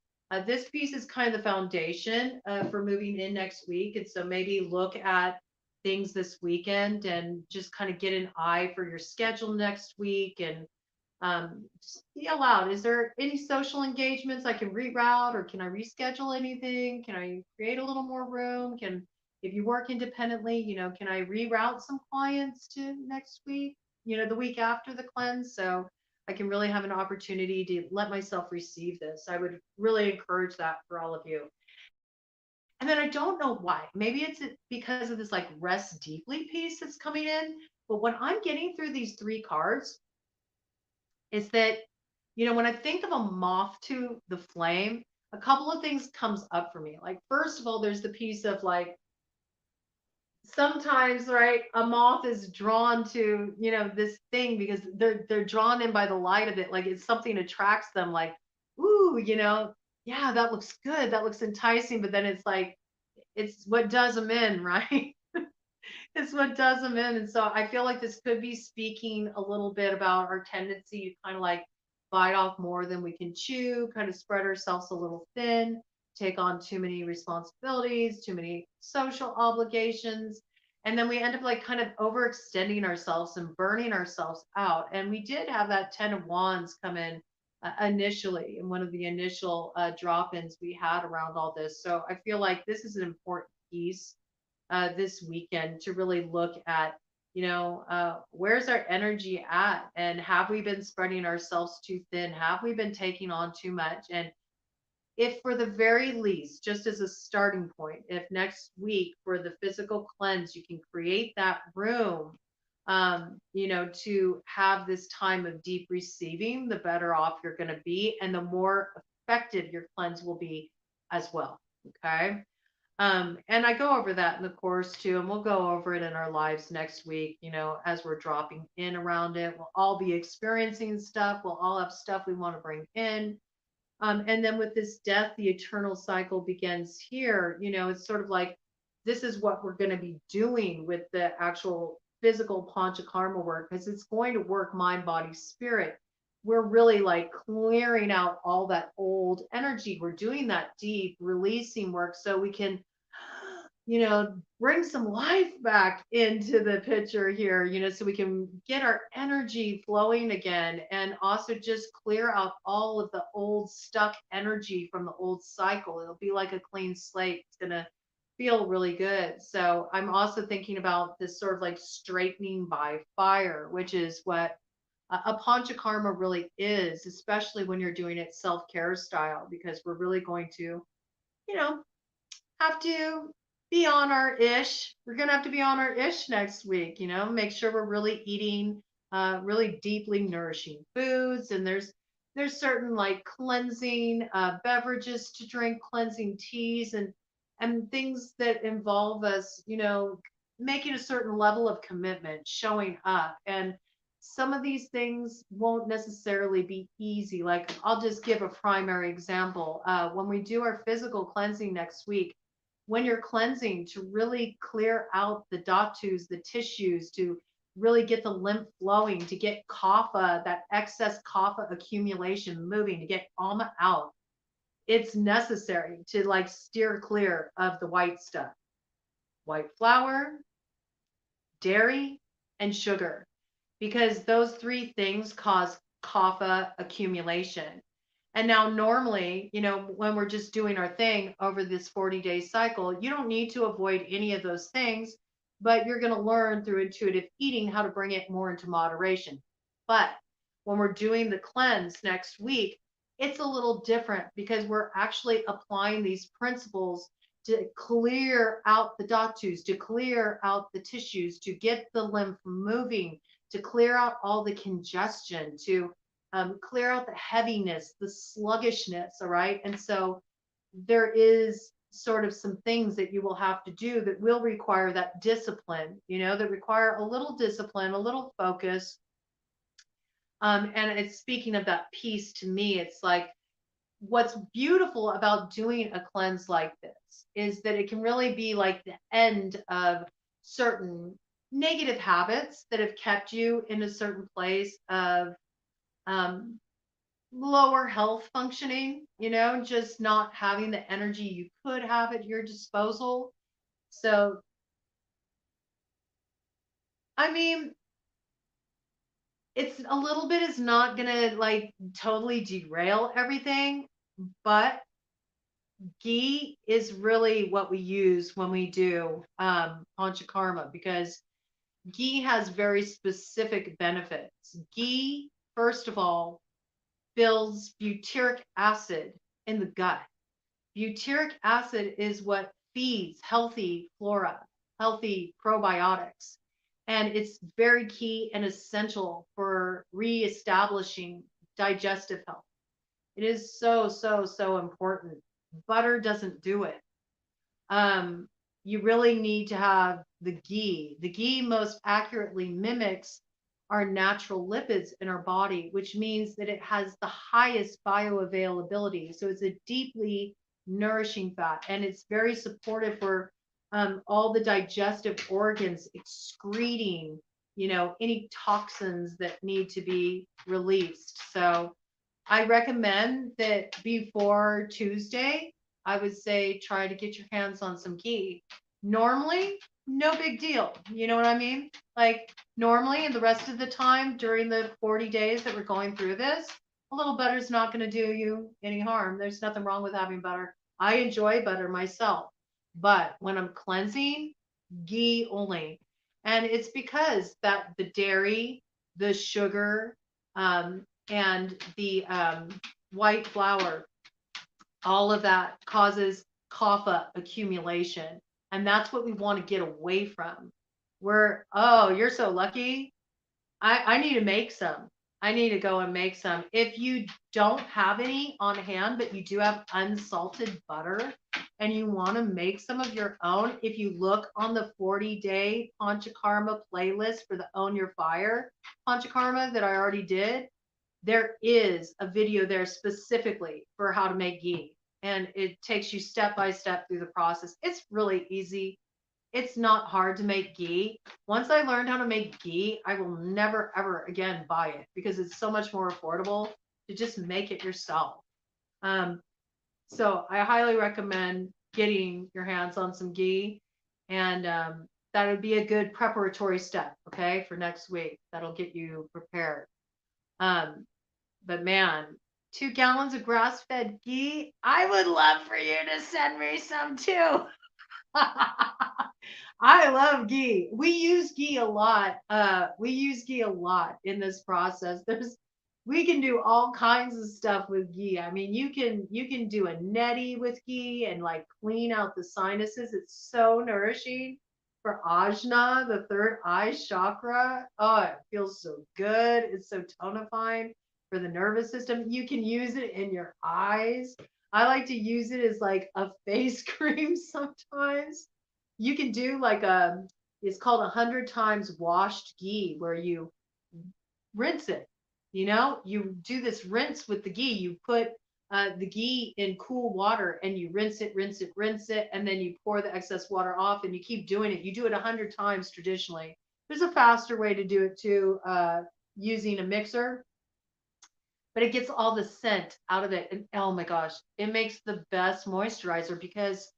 this piece is kind of the foundation for moving in next week. And so maybe look at things this weekend and just kind of get an eye for your schedule next week and just be aloud. Is there any social engagements I can reroute, or can I reschedule anything? Can I create a little more room? If you work independently, can I reroute some clients to next week, the week after the cleanse? So I can really have an opportunity to let myself receive this. I would really encourage that for all of you. And then I don't know why. Maybe it's because of this like rest deeply piece that's coming in. But when I'm getting through these three cards, is that when I think of a moth to the flame, a couple of things comes up for me. Like, first of all, there's the piece of like, sometimes, right, a moth is drawn to this thing because they're drawn in by the light of it, like it's something attracts them, like, ooh, yeah, that looks good, that looks enticing, but then it's like it's what does them in, right? It's what does them in. And so I feel like this could be speaking a little bit about our tendency to kind of like bite off more than we can chew, kind of spread ourselves a little thin, take on too many responsibilities, too many social obligations. And then we end up like kind of overextending ourselves and burning ourselves out. And we did have that 10 of Wands come in initially in one of the initial drop ins we had around all this. So I feel like this is an important piece this weekend to really look at, where's our energy at? And have we been spreading ourselves too thin? Have we been taking on too much? And if for the very least, just as a starting point, if next week for the physical cleanse, you can create that room, to have this time of deep receiving, the better off you're going to be and the more effective your cleanse will be as well. Okay. And I go over that in the course too, and we'll go over it in our lives next week, as we're dropping in around it. We'll all be experiencing stuff. We'll all have stuff we want to bring in. And then with this death, the eternal cycle begins here. It's sort of like this is what we're going to be doing with the actual physical panchakarma work, because it's going to work mind, body, spirit. We're really like clearing out all that old energy. We're doing that deep releasing work so we can, bring some life back into the picture here, so we can get our energy flowing again and also just clear out all of the old stuck energy from the old cycle. It'll be like a clean slate. It's going to feel really good. So I'm also thinking about this sort of like straightening by fire, which is what a panchakarma really is, especially when you're doing it self-care style, because we're really going to, you know, have to be on our ish. We're going to have to be on our ish next week, make sure we're really eating really deeply nourishing foods. And there's certain like cleansing beverages to drink, cleansing teas and things that involve us, making a certain level of commitment, showing up. And some of these things won't necessarily be easy. Like I'll just give a primary example. When we do our physical cleansing next week, when you're cleansing, to really clear out the dhatus, the tissues, to really get the lymph flowing, to get kapha, that excess kapha accumulation moving, to get ama out, it's necessary to like steer clear of the white stuff, white flour, dairy, and sugar, because those three things cause kapha accumulation. And now normally, when we're just doing our thing over this 40-day cycle, you don't need to avoid any of those things, but you're going to learn through intuitive eating how to bring it more into moderation. But when we're doing the cleanse next week, it's a little different because we're actually applying these principles to clear out the dhatus, to clear out the tissues, to get the lymph moving, to clear out all the congestion, to clear out the heaviness, the sluggishness. All right. And so there is sort of some things that you will have to do that will require that discipline, that require a little discipline, a little focus. And it's speaking of that peace to me, it's like what's beautiful about doing a cleanse like this is that it can really be like the end of certain negative habits that have kept you in a certain place of um, lower health functioning, just not having the energy you could have at your disposal. So, I mean, it's a little bit is not going to like totally derail everything, but ghee is really what we use when we do panchakarma because ghee has very specific benefits. Ghee, first of all, builds butyric acid in the gut. Butyric acid is what feeds healthy flora, healthy probiotics. And it's very key and essential for reestablishing digestive health. It is so, so, so important. Butter doesn't do it. Um, you really need to have the ghee. The ghee most accurately mimics our natural lipids in our body, which means that it has the highest bioavailability. So it's a deeply nourishing fat, and it's very supportive for all the digestive organs excreting, any toxins that need to be released. So I recommend that before Tuesday, I would say try to get your hands on some ghee. Normally, no big deal. You know what I mean? Like normally, and the rest of the time during the 40 days that we're going through this, a little butter's not going to do you any harm. There's nothing wrong with having butter. I enjoy butter myself, but when I'm cleansing, ghee only. And it's because that the dairy, the sugar, and the white flour, all of that causes kapha accumulation. And that's what we want to get away from. Oh, you're so lucky. I need to make some. I need to go and make some. If you don't have any on hand, but you do have unsalted butter and you want to make some of your own, if you look on the 40-day Panchakarma playlist for the Own Your Fire Panchakarma that I already did, there is a video there specifically for how to make ghee. And it takes you step by step through the process. It's really easy. It's not hard to make ghee. Once I learned how to make ghee, I will never, ever again buy it because it's so much more affordable to just make it yourself. So I highly recommend getting your hands on some ghee. And that would be a good preparatory step, okay, for next week. That'll get you prepared. But man, 2 gallons of grass-fed ghee, I would love for you to send me some too. I love ghee. We use ghee a lot. We use ghee a lot in this process. We can do all kinds of stuff with ghee. I mean, you can do a neti with ghee and like clean out the sinuses. It's so nourishing for ajna, the third eye chakra. Oh, it feels so good. It's so tonifying for the nervous system. You can use it in your eyes. I like to use it as like a face cream sometimes. You can do like it's called 100 times washed ghee, where you rinse it. You do this rinse with the ghee. You put the ghee in cool water and you rinse it, rinse it, rinse it, and then you pour the excess water off and you keep doing it. You do it 100 times traditionally. There's a faster way to do it too, using a mixer, but it gets all the scent out of it. And oh my gosh, it makes the best moisturizer because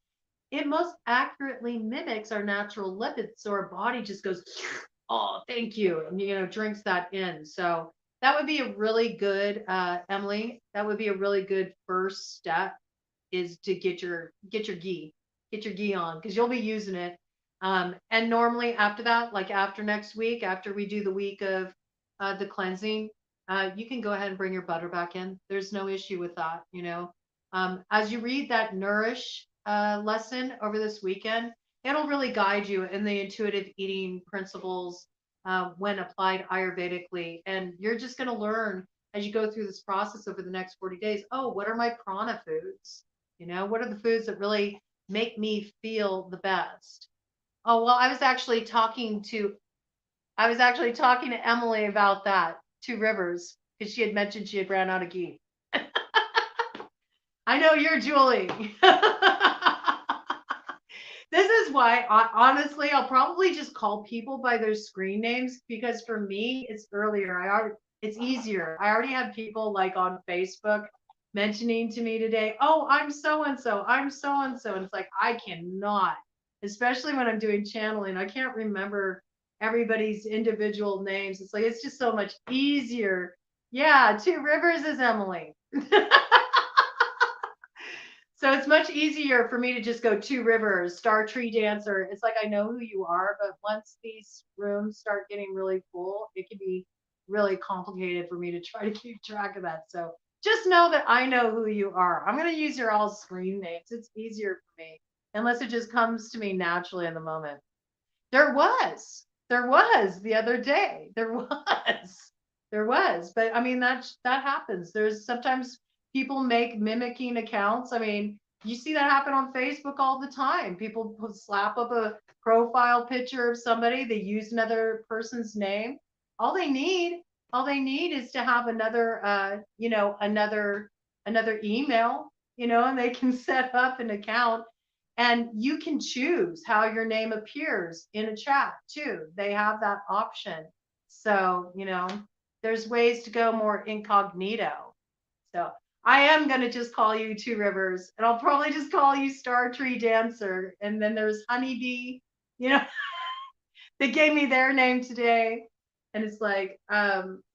it most accurately mimics our natural lipids. So our body just goes, oh, thank you, and drinks that in. So that would be a really good, Emily. That would be a really good first step, is to get your ghee on, because you'll be using it. And normally after that, like after next week, after we do the week of the cleansing, you can go ahead and bring your butter back in. There's no issue with that, you know. As you read that nourish lesson over this weekend, it'll really guide you in the intuitive eating principles when applied Ayurvedically. And you're just going to learn as you go through this process over the next 40 days. Oh, what are my prana foods? You know, what are the foods that really make me feel the best? Oh, well, I was actually talking to Emily about that, Two Rivers, because she had mentioned she had ran out of ghee. I know you're Julie. This is why, honestly, I'll probably just call people by their screen names because for me, it's earlier. It's easier. I already have people like on Facebook mentioning to me today, oh, I'm so and so, I'm so and so. And it's like, I cannot, especially when I'm doing channeling, I can't remember everybody's individual names. It's like, it's just so much easier. Yeah, Two Rivers is Emily. So it's much easier for me to just go Two Rivers, Star Tree Dancer. It's like I know who you are, but once these rooms start getting really full, it can be really complicated for me to try to keep track of that. So just know that I know who you are. I'm going to use your all screen names. It's easier for me, unless it just comes to me naturally in the moment. There was the other day. There was, but I mean that happens. There's sometimes people make mimicking accounts. I mean, you see that happen on Facebook all the time. People slap up a profile picture of somebody, they use another person's name. All they need, all they need is to have another, another email, and they can set up an account. And you can choose how your name appears in a chat too. They have that option. So, there's ways to go more incognito. So I am going to just call you Two Rivers, and I'll probably just call you Star Tree Dancer. And then there's Honeybee, you know, they gave me their name today. And it's like,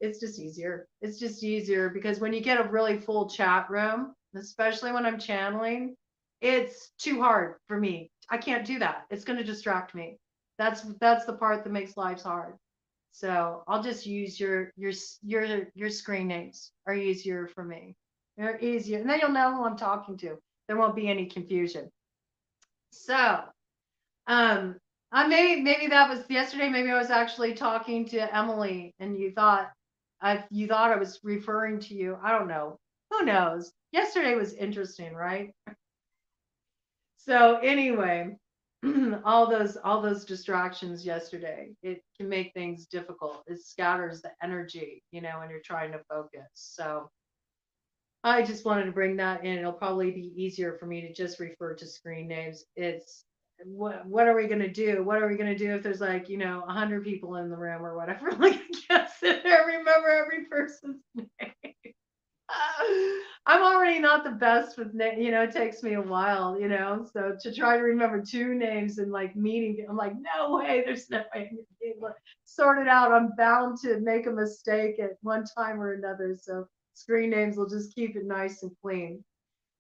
it's just easier. It's just easier because when you get a really full chat room, especially when I'm channeling, it's too hard for me. I can't do that. It's going to distract me. That's the part that makes lives hard. So I'll just use your screen names are easier for me. They're easier, and then you'll know who I'm talking to. There won't be any confusion. So, maybe that was yesterday. Maybe I was actually talking to Emily, and you thought I was referring to you. I don't know. Who knows? Yesterday was interesting, right? So anyway, all those distractions yesterday, it can make things difficult. It scatters the energy, when you're trying to focus. So I just wanted to bring that in. It'll probably be easier for me to just refer to screen names. It's what are we going to do? What are we going to do if there's 100 people in the room or whatever? Like, I can't sit there and remember every person's name. I'm already not the best with it takes me a while, so to try to remember two names and meeting, I'm like, no way, there's no way I'm gonna be able to sort it out. I'm bound to make a mistake at one time or another. So screen names will just keep it nice and clean.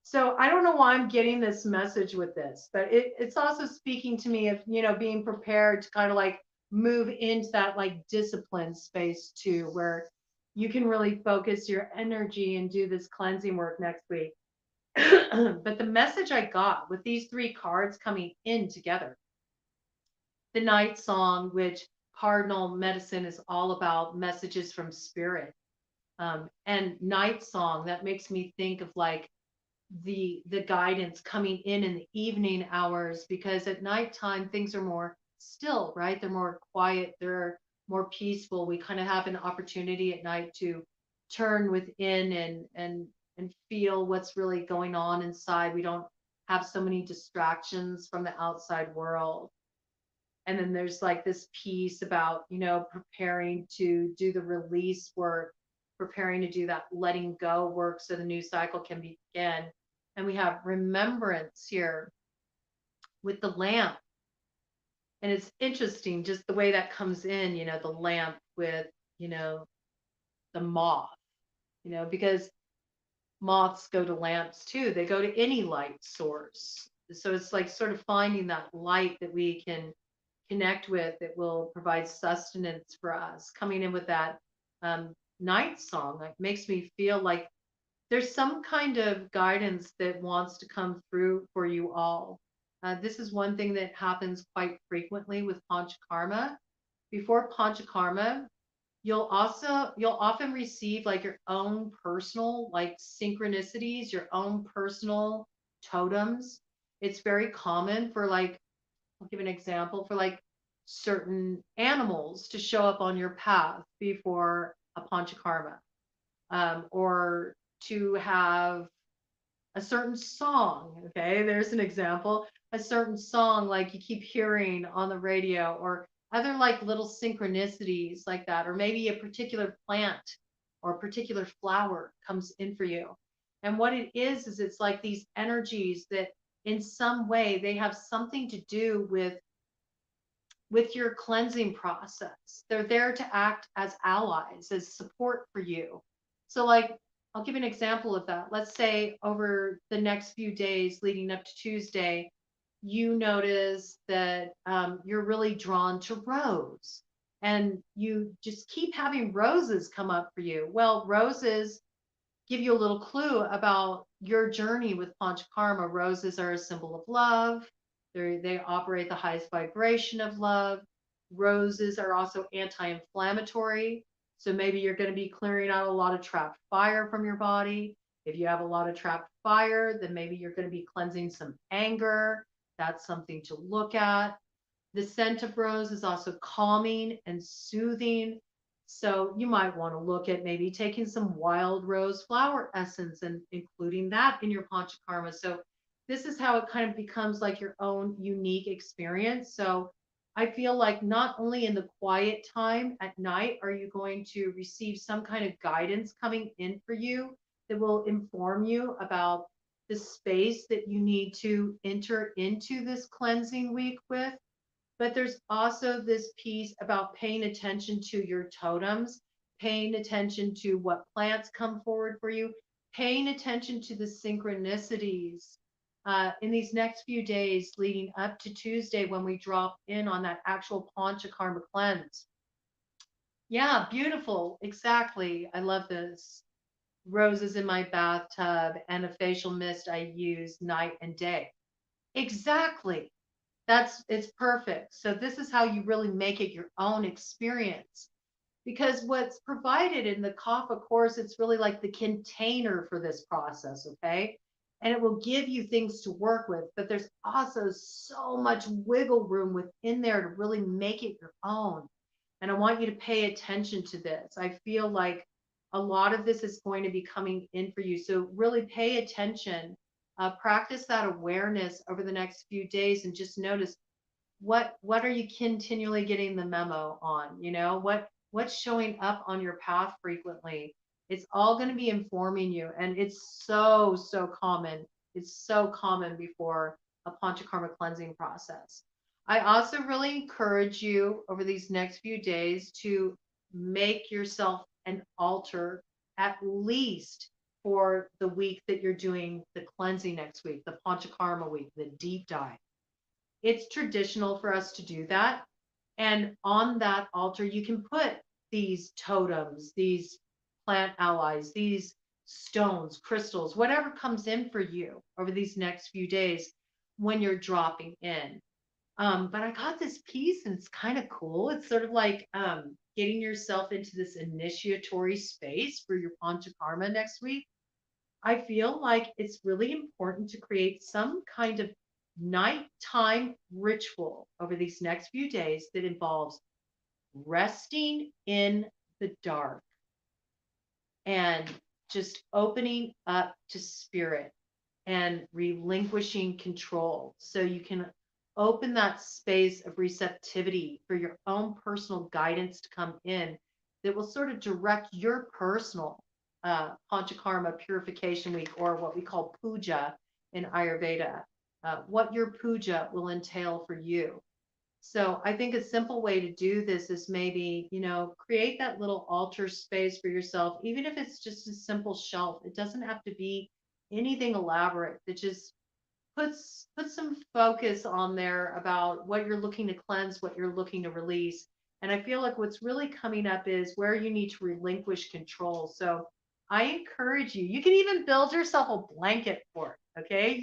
So I don't know why I'm getting this message with this, but it's also speaking to me of, being prepared to kind of move into that discipline space too, where you can really focus your energy and do this cleansing work next week. But the message I got with these three cards coming in together, the night song, which cardinal medicine is all about messages from spirit, and night song, that makes me think of the guidance coming in the evening hours, because at nighttime things are more still, right? They're more quiet, they're more peaceful. We kind of have an opportunity at night to turn within and feel what's really going on inside. We don't have so many distractions from the outside world. And then there's this piece about preparing to do the release work, preparing to do that letting go work so the new cycle can begin. And we have remembrance here with the lamp. And it's interesting just the way that comes in, the lamp with, the moth, because moths go to lamps too. They go to any light source. So it's sort of finding that light that we can connect with that will provide sustenance for us, coming in with that night song. Like makes me feel like there's some kind of guidance that wants to come through for you all. This is one thing that happens quite frequently with Panchakarma. Before Panchakarma, you'll often receive like your own personal like synchronicities, your own personal totems. It's very common for like, I'll give an example, for like certain animals to show up on your path before a Panchakarma, or to have a certain song. Okay, there's an example. A certain song like you keep hearing on the radio, or other like little synchronicities like that, or maybe a particular plant or a particular flower comes in for you. And what it is it's like these energies that in some way they have something to do with your cleansing process. They're there to act as allies, as support for you. So, like, I'll give you an example of that. Let's say over the next few days leading up to Tuesday, you notice that you're really drawn to rose and you just keep having roses come up for you. Well, roses give you a little clue about your journey with Panchakarma. Roses are a symbol of love. They operate the highest vibration of love. Roses are also anti-inflammatory. So maybe you're going to be clearing out a lot of trapped fire from your body. If you have a lot of trapped fire, then maybe you're going to be cleansing some anger. That's something to look at. The scent of rose is also calming and soothing. So you might want to look at maybe taking some wild rose flower essence and including that in your Panchakarma. So this is how it kind of becomes like your own unique experience. So I feel like not only in the quiet time at night are you going to receive some kind of guidance coming in for you that will inform you about the space that you need to enter into this cleansing week with, but there's also this piece about paying attention to your totems, paying attention to what plants come forward for you, paying attention to the synchronicities in these next few days leading up to Tuesday when we drop in on that actual Panchakarma cleanse. Yeah, beautiful. Exactly. I love this. Roses in my bathtub and a facial mist I use night and day. Exactly. It's perfect. So this is how you really make it your own experience. Because what's provided in the Kapha course, it's really like the container for this process, okay? And it will give you things to work with, but there's also so much wiggle room within there to really make it your own. And I want you to pay attention to this. I feel like a lot of this is going to be coming in for you. So really pay attention, practice that awareness over the next few days, and just notice what are you continually getting the memo on? You know, what's showing up on your path frequently? It's all going to be informing you, and it's so common. It's so common before a Panchakarma cleansing process. I also really encourage you over these next few days to make yourself an altar at least for the week that you're doing the cleansing next week, the Panchakarma week, the deep dive. It's traditional for us to do that. And on that altar, you can put these totems, these plant allies, these stones, crystals, whatever comes in for you over these next few days when you're dropping in. But I got this piece and it's kind of cool. It's sort of like getting yourself into this initiatory space for your Panchakarma next week. I feel like it's really important to create some kind of nighttime ritual over these next few days that involves resting in the dark and just opening up to spirit and relinquishing control so you can open that space of receptivity for your own personal guidance to come in that will sort of direct your personal Panchakarma purification week, or what we call puja in Ayurveda, what your puja will entail for you. So I think a simple way to do this is maybe, create that little altar space for yourself, even if it's just a simple shelf. It doesn't have to be anything elaborate. It just put some focus on there about what you're looking to cleanse, what you're looking to release, And I feel like what's really coming up is where you need to relinquish control. So I encourage you, you can even build yourself a blanket for it. Okay.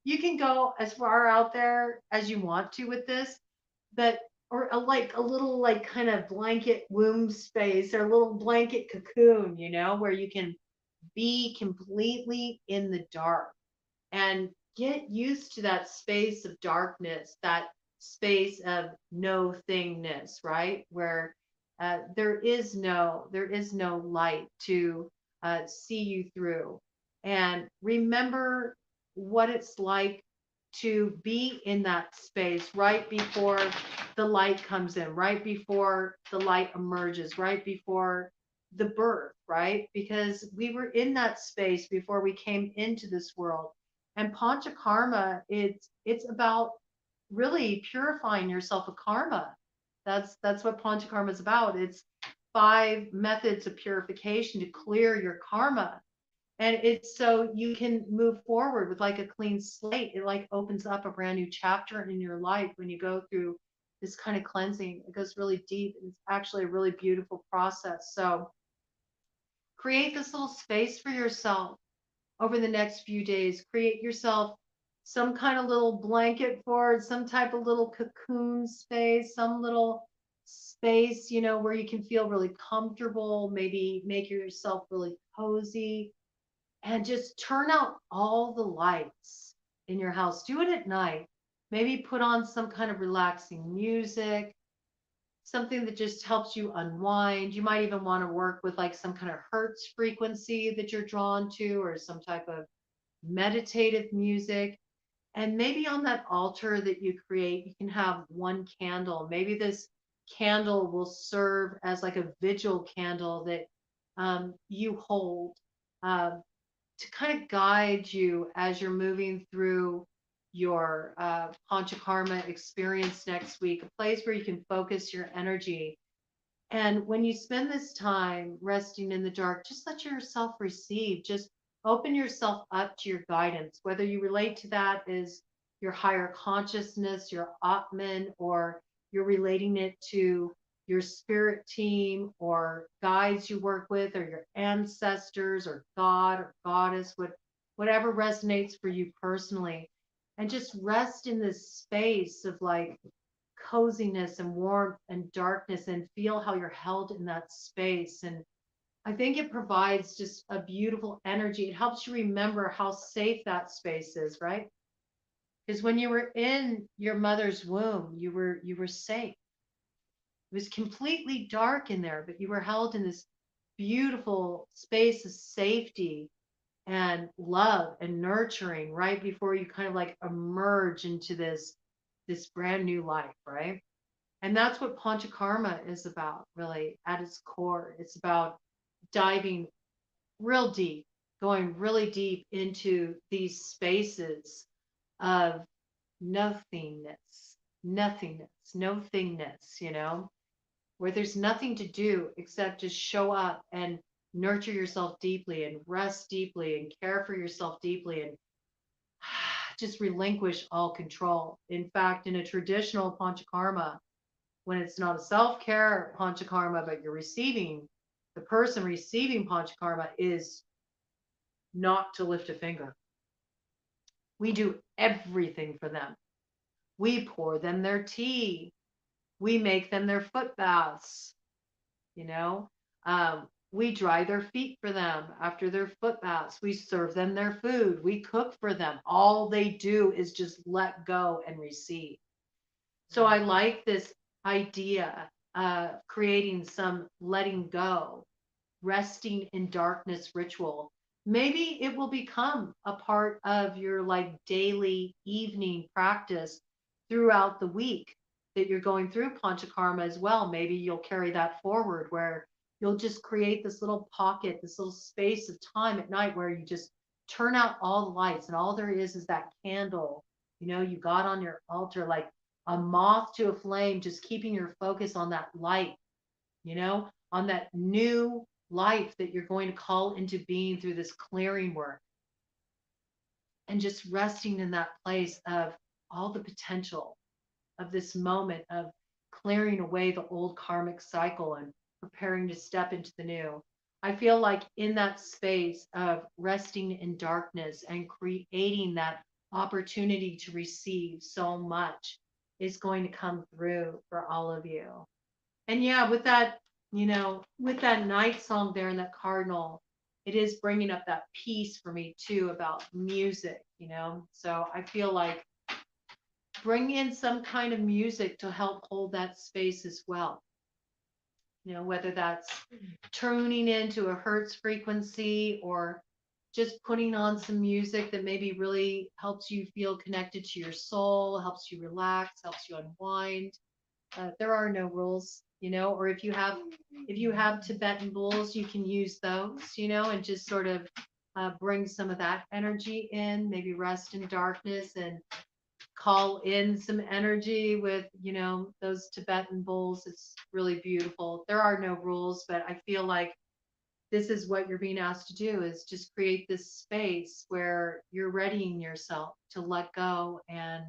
You can go as far out there as you want to with this, but or like a little like kind of blanket womb space or a little blanket cocoon, where you can be completely in the dark and get used to that space of darkness, that space of no thingness, right? Where there is no light to see you through. And remember what it's like to be in that space right before the light comes in, right before the light emerges, right before the birth, right? Because we were in that space before we came into this world. And panchakarma, it's about really purifying yourself of karma. That's what panchakarma is about. It's 5 methods of purification to clear your karma. And it's so you can move forward with like a clean slate. It like opens up a brand new chapter in your life when you go through this kind of cleansing. It goes really deep. It's actually a really beautiful process. So create this little space for yourself over the next few days. Create yourself some kind of little blanket fort, some type of little cocoon space, some little space, where you can feel really comfortable. Maybe make yourself really cozy and just turn out all the lights in your house. Do it at night. Maybe put on some kind of relaxing music, something that just helps you unwind. You might even want to work with like some kind of hertz frequency that you're drawn to, or some type of meditative music. And maybe on that altar that you create, you can have one candle. Maybe this candle will serve as like a vigil candle that you hold. Um, to kind of guide you as you're moving through your panchakarma experience next week, a place where you can focus your energy. And when you spend this time resting in the dark, just let yourself receive, just open yourself up to your guidance, whether you relate to that as your higher consciousness, your Atman, or you're relating it to your spirit team or guides you work with, or your ancestors or God or goddess, whatever resonates for you personally. And just rest in this space of like coziness and warmth and darkness, and feel how you're held in that space. And I think it provides just a beautiful energy. It helps you remember how safe that space is, right? Because when you were in your mother's womb, you were safe. It was completely dark in there, but you were held in this beautiful space of safety and love and nurturing right before you kind of like emerge into this brand new life, right? And that's what panchakarma is about, really, at its core. It's about diving real deep, going really deep into these spaces of nothingness, no thingness, where there's nothing to do except just show up and nurture yourself deeply and rest deeply and care for yourself deeply and just relinquish all control. In fact, in a traditional panchakarma, when it's not a self-care panchakarma, but the person receiving panchakarma is not to lift a finger. We do everything for them. We pour them their tea. We make them their foot baths. You know, we dry their feet for them after their foot baths. We serve them their food. We cook for them. All they do is just let go and receive. So I like this idea of creating some letting go, resting in darkness ritual. Maybe it will become a part of your like daily evening practice throughout the week that you're going through panchakarma as well. Maybe you'll carry that forward where you'll just create this little pocket, this little space of time at night where you just turn out all the lights and all there is that candle, you got on your altar, like a moth to a flame, just keeping your focus on that light, on that new life that you're going to call into being through this clearing work, and just resting in that place of all the potential of this moment of clearing away the old karmic cycle and preparing to step into the new. I feel like in that space of resting in darkness and creating that opportunity to receive so much is going to come through for all of you. And yeah, with that, with that night song there in that cardinal, it is bringing up that piece for me too about music. So I feel like bring in some kind of music to help hold that space as well. Whether that's tuning into a hertz frequency or just putting on some music that maybe really helps you feel connected to your soul, helps you relax, helps you unwind. There are no rules, or if you have Tibetan bowls, you can use those, and just sort of bring some of that energy in, maybe rest in darkness and call in some energy with those Tibetan bowls. It's really beautiful. There are no rules, but I feel like this is what you're being asked to do, is just create this space where you're readying yourself to let go and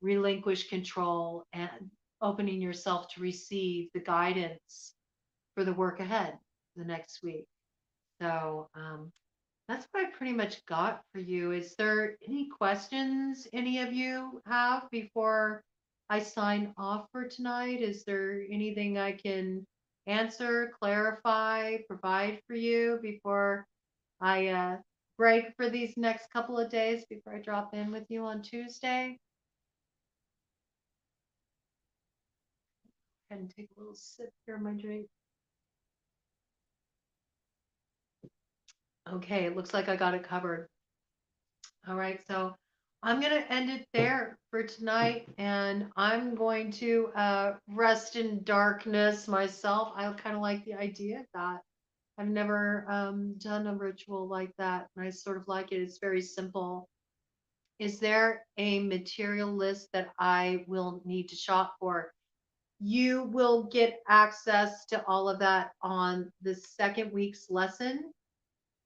relinquish control and opening yourself to receive the guidance for the work ahead the next week. So that's what I pretty much got for you. Is there any questions any of you have before I sign off for tonight? Is there anything I can answer, clarify, provide for you before I break for these next couple of days before I drop in with you on Tuesday? And take a little sip here of my drink. Okay, it looks like I got it covered. All right, so I'm going to end it there for tonight, and I'm going to rest in darkness myself. I kind of like the idea of that. I've never done a ritual like that, and I sort of like it. It's very simple. Is there a material list that I will need to shop for? You will get access to all of that on the second week's lesson.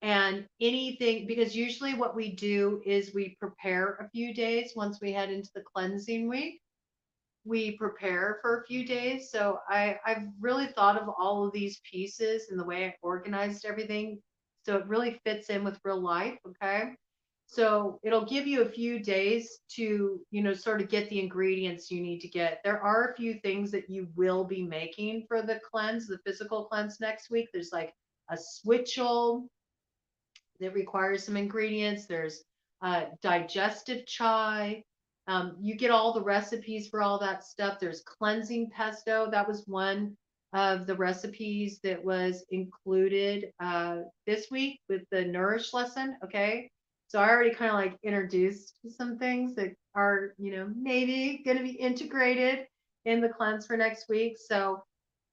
And anything, because usually what we do is we prepare a few days once we head into the cleansing week. We prepare for a few days. So I've really thought of all of these pieces and the way I organized everything. So it really fits in with real life. Okay. So it'll give you a few days to sort of get the ingredients you need to get. There are a few things that you will be making for the cleanse, the physical cleanse next week. There's like a switchel that requires some ingredients. There's digestive chai. You get all the recipes for all that stuff. There's cleansing pesto. That was one of the recipes that was included this week with the Nourish lesson. Okay. So I already kind of like introduced some things that are maybe going to be integrated in the cleanse for next week. So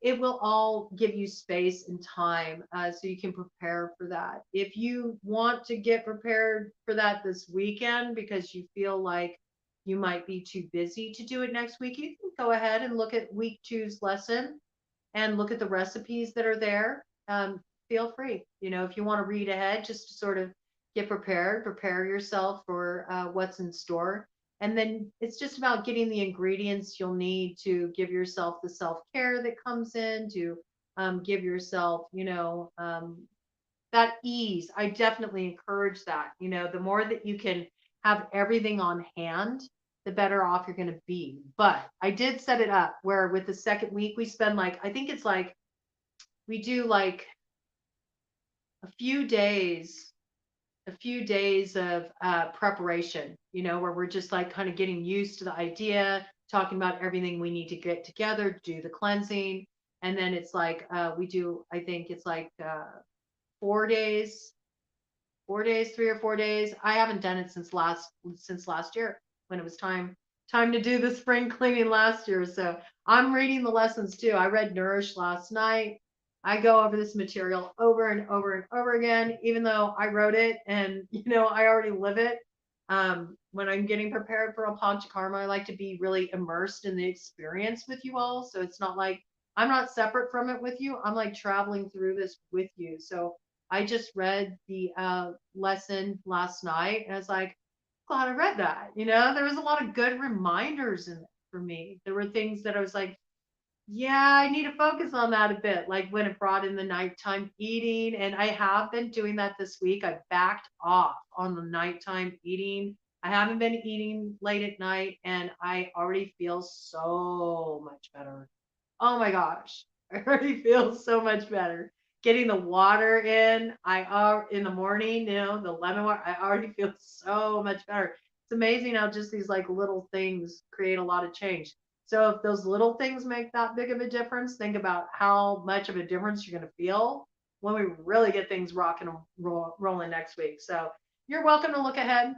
it will all give you space and time so you can prepare for that. If you want to get prepared for that this weekend because you feel like you might be too busy to do it next week, you can go ahead and look at week 2's lesson and look at the recipes that are there. Feel free, if you want to read ahead just to sort of get prepared, prepare yourself for what's in store. And then it's just about getting the ingredients you'll need to give yourself the self-care that comes in, to give yourself that ease. I definitely encourage that. The more that you can have everything on hand, the better off you're going to be. But I did set it up where with the second week, we spend we do like a few days of preparation, where we're just like kind of getting used to the idea, talking about everything we need to get together to do the cleansing. And then it's like we do, I think it's like 4 days, 3 or 4 days. I haven't done it since last year when it was time to do the spring cleaning last year. So I'm reading the lessons too. I read Nourish last night. I go over this material over and over and over again, even though I wrote it and I already live it. When I'm getting prepared for a Panchakarma, I like to be really immersed in the experience with you all. So it's not like I'm not separate from it with you. I'm like traveling through this with you. So I just read the lesson last night and I was like, glad I read that. There was a lot of good reminders in it for me. There were things that I was like, Yeah, I need to focus on that a bit. Like when it brought in the nighttime eating, and I have been doing that this week. I backed off on the nighttime eating. I haven't been eating late at night, and I already feel so much better. Oh my gosh, I already feel so much better. Getting the water in, I are in the morning, the lemon water, I already feel so much better. It's amazing how just these like little things create a lot of change. So if those little things make that big of a difference, think about how much of a difference you're going to feel when we really get things rocking and rolling next week. So you're welcome to look ahead.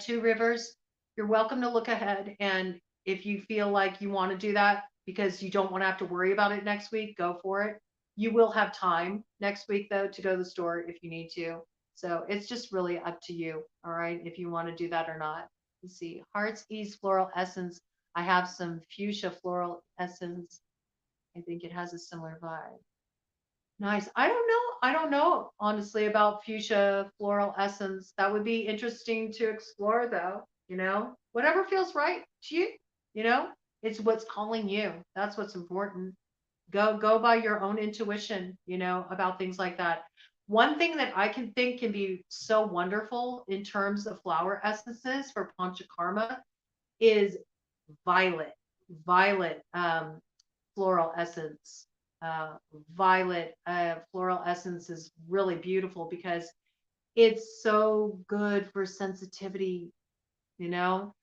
Two Rivers, you're welcome to look ahead. And if you feel like you want to do that because you don't want to have to worry about it next week, go for it. You will have time next week, though, to go to the store if you need to. So it's just really up to you, all right, if you want to do that or not. Let's see. Heart's Ease Floral Essence. I have some fuchsia floral essence. I think it has a similar vibe. Nice. I don't know. I don't know, honestly, about fuchsia floral essence. That would be interesting to explore, though. Whatever feels right to you, you know, it's what's calling you. That's what's important. Go by your own intuition, about things like that. One thing that I can think can be so wonderful in terms of flower essences for Panchakarma is violet. Violet floral essence. Uh, Violet floral essence is really beautiful because it's so good for sensitivity, you know?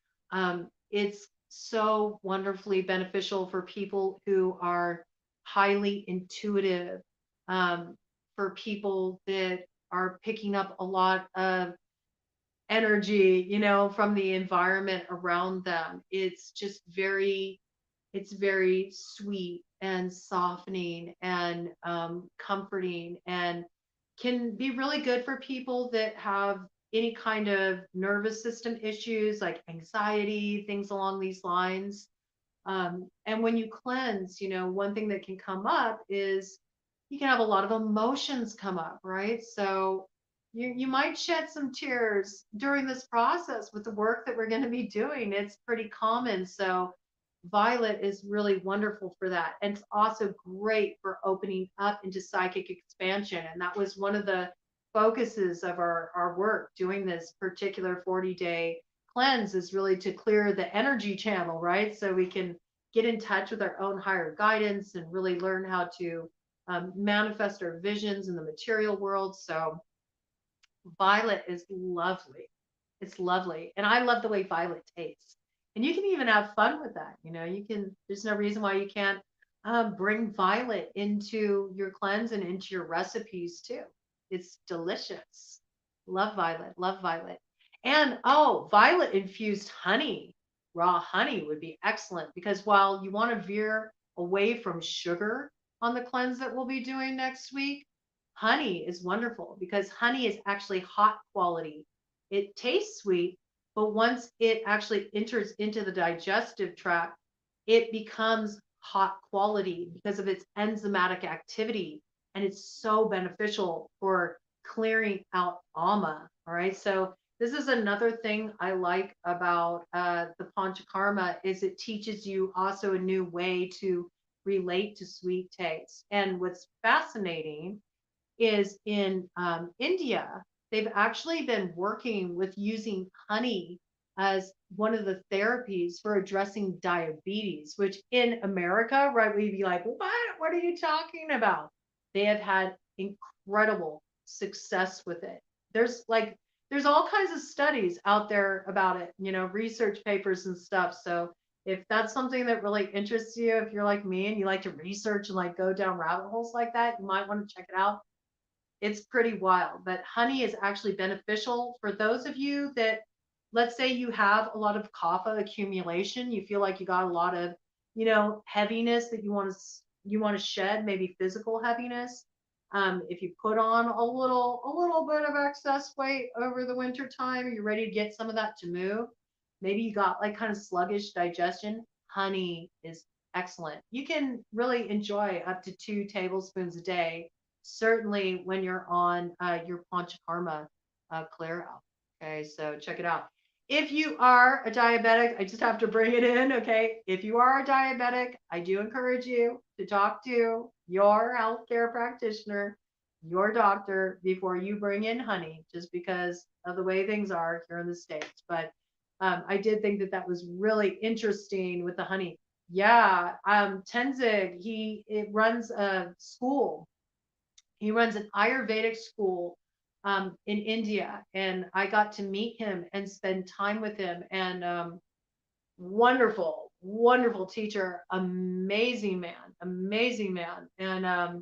It's so wonderfully beneficial for people who are highly intuitive, for people that are picking up a lot of energy, from the environment around them. It's very sweet and softening and comforting, and can be really good for people that have any kind of nervous system issues like anxiety, things along these lines. And when you cleanse, one thing that can come up is you can have a lot of emotions come up, right? So you might shed some tears during this process with the work that we're going to be doing. It's pretty common. So violet is really wonderful for that. And it's also great for opening up into psychic expansion. And that was one of the focuses of our work doing this particular 40-day cleanse, is really to clear the energy channel, right? So we can get in touch with our own higher guidance and really learn how to manifest our visions in the material world. So violet is lovely. It's lovely. And I love the way violet tastes. And you can even have fun with that. There's no reason why you can't bring violet into your cleanse and into your recipes too. It's delicious. Love violet. Love violet. And oh, violet infused honey, raw honey would be excellent, because while you want to veer away from sugar on the cleanse that we'll be doing next week, honey is wonderful because honey is actually hot quality. It tastes sweet, but once it actually enters into the digestive tract, it becomes hot quality because of its enzymatic activity. And it's so beneficial for clearing out ama. All right. So this is another thing I like about the Panchakarma, is it teaches you also a new way to relate to sweet taste. And what's fascinating is in India, they've actually been working with using honey as one of the therapies for addressing diabetes, which in America, right, we'd be like, what? What are you talking about? They have had incredible success with it. There's all kinds of studies out there about it, research papers and stuff. So if that's something that really interests you, if you're like me and you like to research and like go down rabbit holes like that, you might want to check it out. It's pretty wild. But honey is actually beneficial for those of you that, let's say you have a lot of kapha accumulation, you feel like you got a lot of, heaviness that you want to shed, maybe physical heaviness. If you put on a little bit of excess weight over the winter time, you're ready to get some of that to move. Maybe you got like kind of sluggish digestion. Honey is excellent. You can really enjoy up to 2 tablespoons a day, certainly when you're on your Panchakarma clear out. Okay, so check it out. If you are a diabetic, I just have to bring it in, okay? If you are a diabetic, I do encourage you to talk to your healthcare practitioner, your doctor, before you bring in honey, just because of the way things are here in the States. But I did think that that was really interesting with the honey. Yeah, Tenzing, it runs a school. He runs an Ayurvedic school in India, and I got to meet him and spend time with him. And wonderful, wonderful teacher, amazing man. And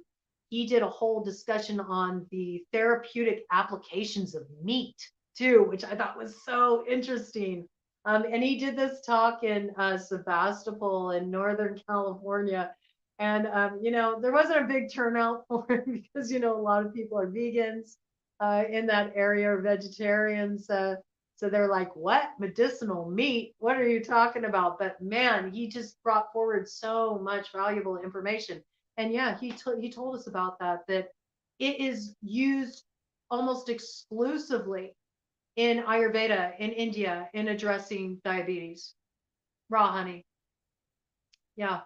he did a whole discussion on the therapeutic applications of meat too, which I thought was so interesting. And he did this talk in Sebastopol in Northern California. And, there wasn't a big turnout for it because, a lot of people are vegans in that area or vegetarians. So they're like, what? Medicinal meat? What are you talking about? But man, he just brought forward so much valuable information. And yeah, he told us about that it is used almost exclusively in Ayurveda in India in addressing diabetes. Raw honey. Yeah,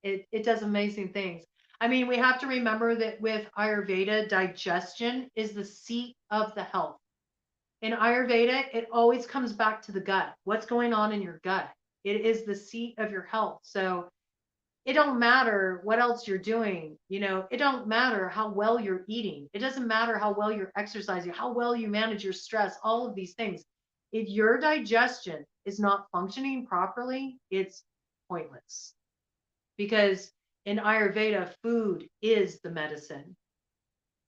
it does amazing things. I mean, we have to remember that with Ayurveda, digestion is the seat of the health. In Ayurveda, it always comes back to the gut. What's going on in your gut? It is the seat of your health. So it don't matter what else you're doing. It don't matter how well you're eating. It doesn't matter how well you're exercising, how well you manage your stress, all of these things. If your digestion is not functioning properly, it's pointless. Because in Ayurveda, food is the medicine.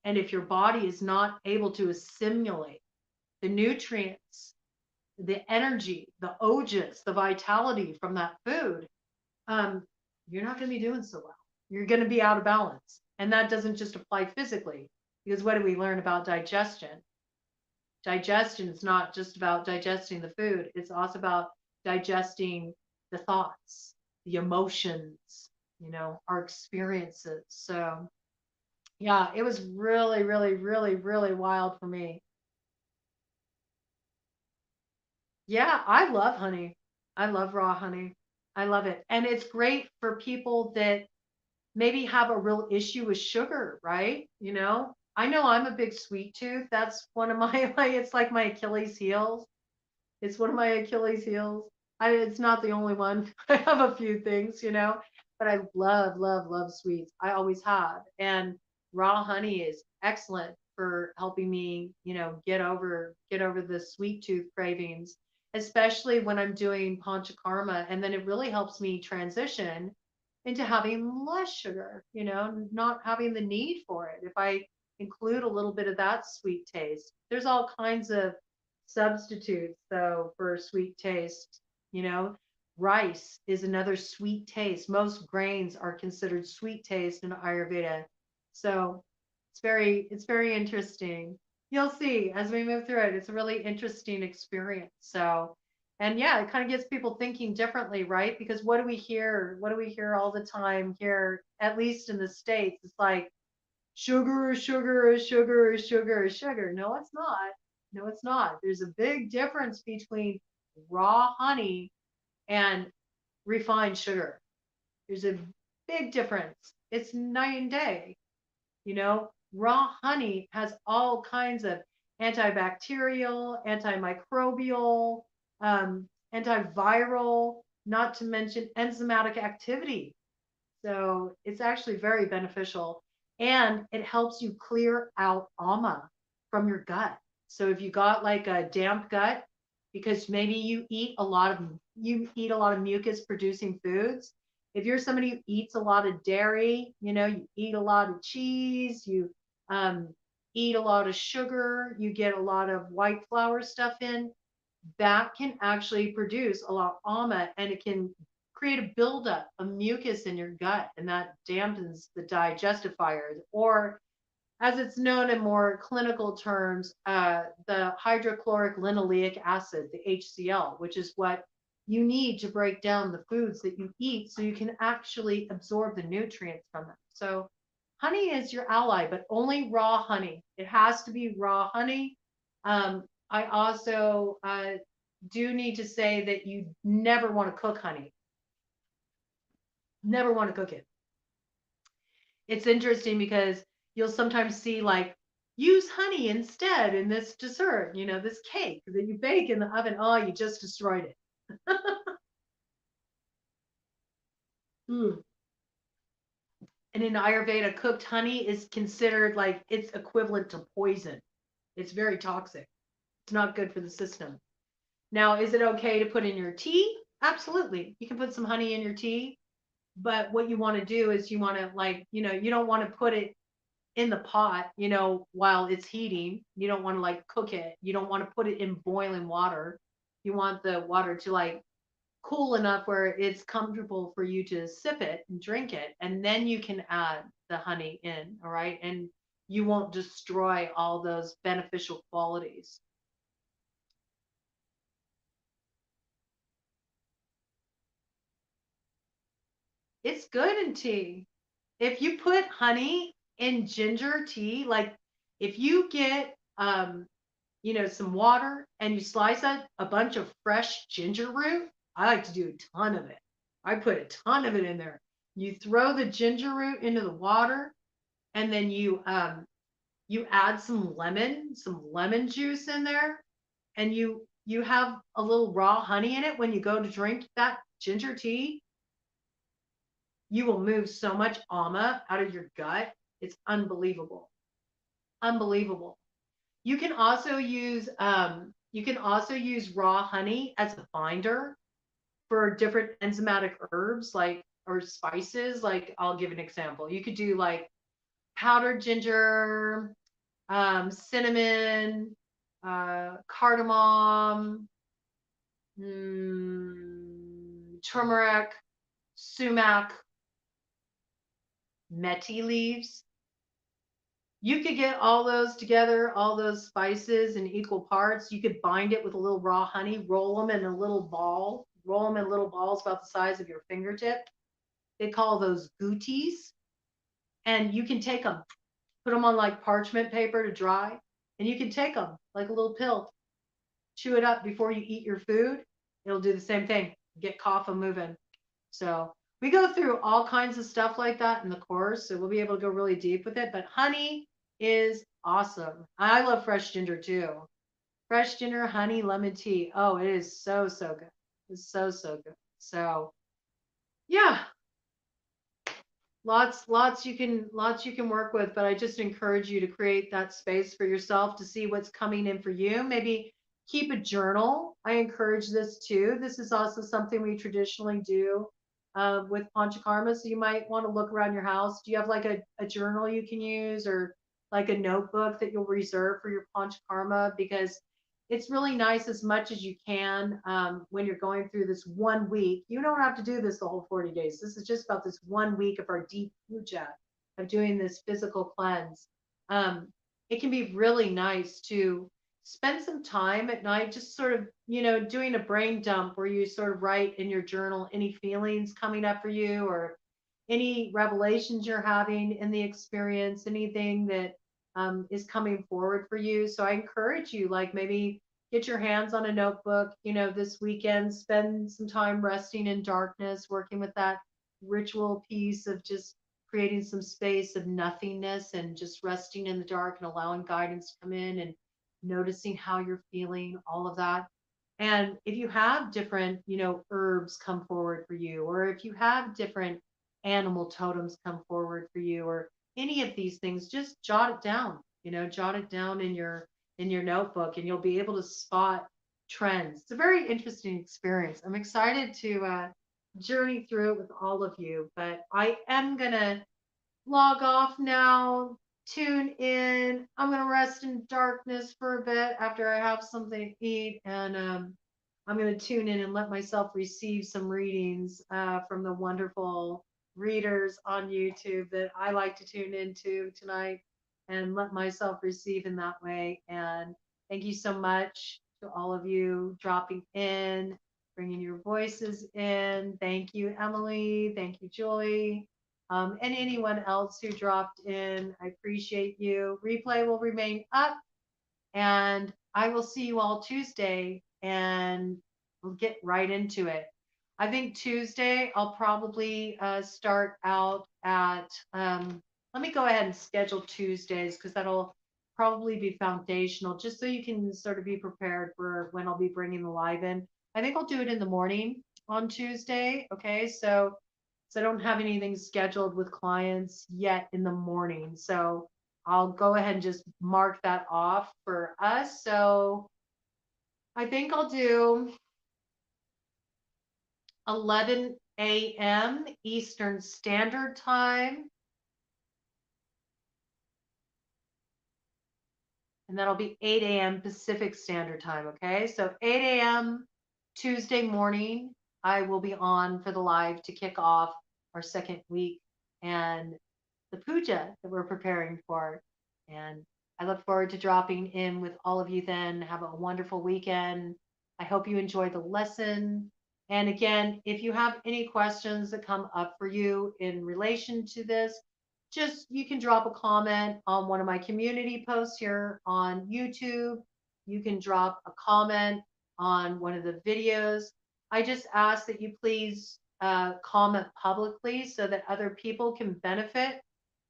And if your body is not able to assimilate the nutrients, the energy, the ojas, the vitality from that food, you're not going to be doing so well. You're going to be out of balance. And that doesn't just apply physically, because what do we learn about digestion? Digestion is not just about digesting the food, it's also about digesting the thoughts, the emotions, our experiences. So, yeah, it was really, really, really, really wild for me. Yeah, I love honey. I love raw honey. I love it. And it's great for people that maybe have a real issue with sugar, right? I know I'm a big sweet tooth. That's one of my, like, it's like my Achilles heel. It's one of my Achilles heels. It's not the only one. I have a few things, but I love, love, love sweets. I always have. And raw honey is excellent for helping me, get over the sweet tooth cravings, especially when I'm doing panchakarma. And then it really helps me transition into having less sugar, not having the need for it. If I include a little bit of that sweet taste, there's all kinds of substitutes though for sweet taste. you know Rice is another sweet taste. Most grains are considered sweet taste in Ayurveda. So it's very interesting. You'll see as we move through it, it's a really interesting experience. So, and yeah, it kind of gets people thinking differently, right? Because what do we hear all the time here, at least in the States? It's like sugar, sugar, sugar, sugar, sugar. No, it's not. No, it's not. There's a big difference between raw honey and refined sugar. There's a big difference. It's night and day. Raw honey has all kinds of antibacterial, antimicrobial, antiviral, not to mention enzymatic activity. So it's actually very beneficial, and it helps you clear out ama from your gut. So if you got like a damp gut, because maybe you eat a lot of mucus producing foods. If you're somebody who eats a lot of dairy, you eat a lot of cheese, you um, eat a lot of sugar, you get a lot of white flour stuff in, that can actually produce a lot of ama, and it can create a buildup of mucus in your gut, and that dampens the digestive fires, or as it's known in more clinical terms, the hydrochloric linoleic acid, the HCl, which is what you need to break down the foods that you eat so you can actually absorb the nutrients from them. So honey is your ally, but only raw honey. It has to be raw honey. I also do need to say that you never want to cook honey. Never want to cook it. It's interesting because you'll sometimes see like use honey instead in this dessert, this cake that you bake in the oven. Oh, you just destroyed it. Mm. And in Ayurveda, cooked honey is considered like it's equivalent to poison. It's very toxic. It's not good for the system. Now, is it okay to put in your tea? Absolutely. You can put some honey in your tea. But what you want to do is you want to you don't want to put it in the pot, while it's heating. You don't want to like cook it. You don't want to put it in boiling water. You want the water to like cool enough where it's comfortable for you to sip it and drink it. And then you can add the honey in. All right. And you won't destroy all those beneficial qualities. It's good in tea. If you put honey in ginger tea, like if you get some water and you slice out a bunch of fresh ginger root, I like to do a ton of it. I put a ton of it in there. You throw the ginger root into the water, and then you add some lemon juice in there, and you have a little raw honey in it when you go to drink that ginger tea. You will move so much ama out of your gut. It's unbelievable. Unbelievable. You can also use raw honey as a binder for different enzymatic herbs like or spices. Like I'll give an example. You could do like powdered ginger, cinnamon, cardamom, turmeric, sumac, meti leaves. You could get all those together, all those spices in equal parts. You could bind it with a little raw honey, roll them in a little ball, roll them in little balls about the size of your fingertip. They call those gooties. And you can take them, put them on like parchment paper to dry, and you can take them like a little pill, chew it up before you eat your food. It'll do the same thing, get cough and moving. So we go through all kinds of stuff like that in the course. So we'll be able to go really deep with it. But honey is awesome. I love fresh ginger too. Fresh ginger, honey, lemon tea. Oh, it is so, so good. It's so, so good. So yeah, lots you can work with, but I just encourage you to create that space for yourself to see what's coming in for you. Maybe keep a journal. I encourage this too. This is also something we traditionally do with panchakarma. So you might want to look around your house. Do you have like a journal you can use or like a notebook that you'll reserve for your panchakarma? Because it's really nice as much as you can when you're going through this 1 week. You don't have to do this the whole 40 days. This is just about this 1 week of our deep puja, of doing this physical cleanse. It can be really nice to spend some time at night, just sort of, doing a brain dump where you sort of write in your journal any feelings coming up for you or any revelations you're having in the experience, anything that is coming forward for you. So I encourage you, like maybe get your hands on a notebook, this weekend, spend some time resting in darkness, working with that ritual piece of just creating some space of nothingness and just resting in the dark and allowing guidance to come in and noticing how you're feeling, all of that. And if you have different, herbs come forward for you, or if you have different animal totems come forward for you, or any of these things, just jot it down, jot it down in your notebook, and you'll be able to spot trends. It's a very interesting experience. I'm excited to journey through it with all of you, but I am gonna log off now, tune in. I'm going to rest in darkness for a bit after I have something to eat. And I'm going to tune in and let myself receive some readings from the wonderful readers on YouTube that I like to tune into tonight and let myself receive in that way. And thank you so much to all of you dropping in, bringing your voices in. Thank you, Emily. Thank you, Julie. And anyone else who dropped in, I appreciate you. Replay will remain up, and I will see you all Tuesday and we'll get right into it. I think Tuesday I'll probably start out at, let me go ahead and schedule Tuesdays because that'll probably be foundational just so you can sort of be prepared for when I'll be bringing the live in. I think I'll do it in the morning on Tuesday. Okay. So I don't have anything scheduled with clients yet in the morning. So I'll go ahead and just mark that off for us. So I think I'll do 11 a.m. Eastern Standard Time. And that'll be 8 a.m. Pacific Standard Time. Okay. So 8 a.m. Tuesday morning, I will be on for the live to kick off our second week and the puja that we're preparing for. And I look forward to dropping in with all of you then. Have a wonderful weekend. I hope you enjoyed the lesson. And again, if you have any questions that come up for you in relation to this, just you can drop a comment on one of my community posts here on YouTube. You can drop a comment on one of the videos. I just ask that you please comment publicly so that other people can benefit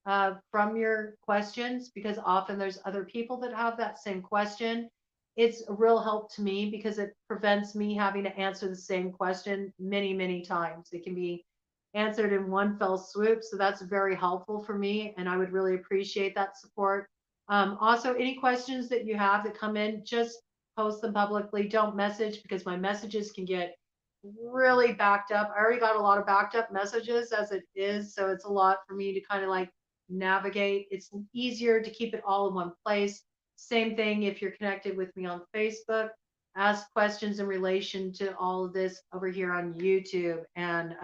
from your questions, because often there's other people that have that same question. It's a real help to me because it prevents me having to answer the same question many, many times. It can be answered in one fell swoop. So that's very helpful for me. And I would really appreciate that support. Also, any questions that you have that come in, just post them publicly. Don't message because my messages can get really backed up. I already got a lot of backed up messages as it is. So it's a lot for me to kind of like navigate. It's easier to keep it all in one place. Same thing if you're connected with me on Facebook. Ask questions in relation to all of this over here on YouTube. And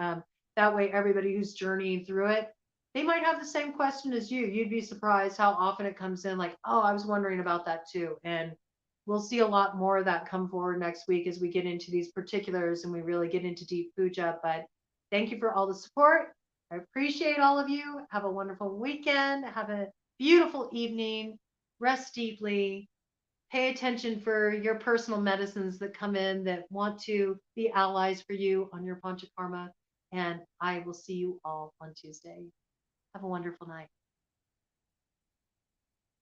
that way, everybody who's journeying through it, they might have the same question as you. You'd be surprised how often it comes in like, oh, I was wondering about that too. And we'll see a lot more of that come forward next week as we get into these particulars and we really get into deep puja. But thank you for all the support. I appreciate all of you. Have a wonderful weekend. Have a beautiful evening. Rest deeply. Pay attention for your personal medicines that come in that want to be allies for you on your Panchakarma. And I will see you all on Tuesday. Have a wonderful night.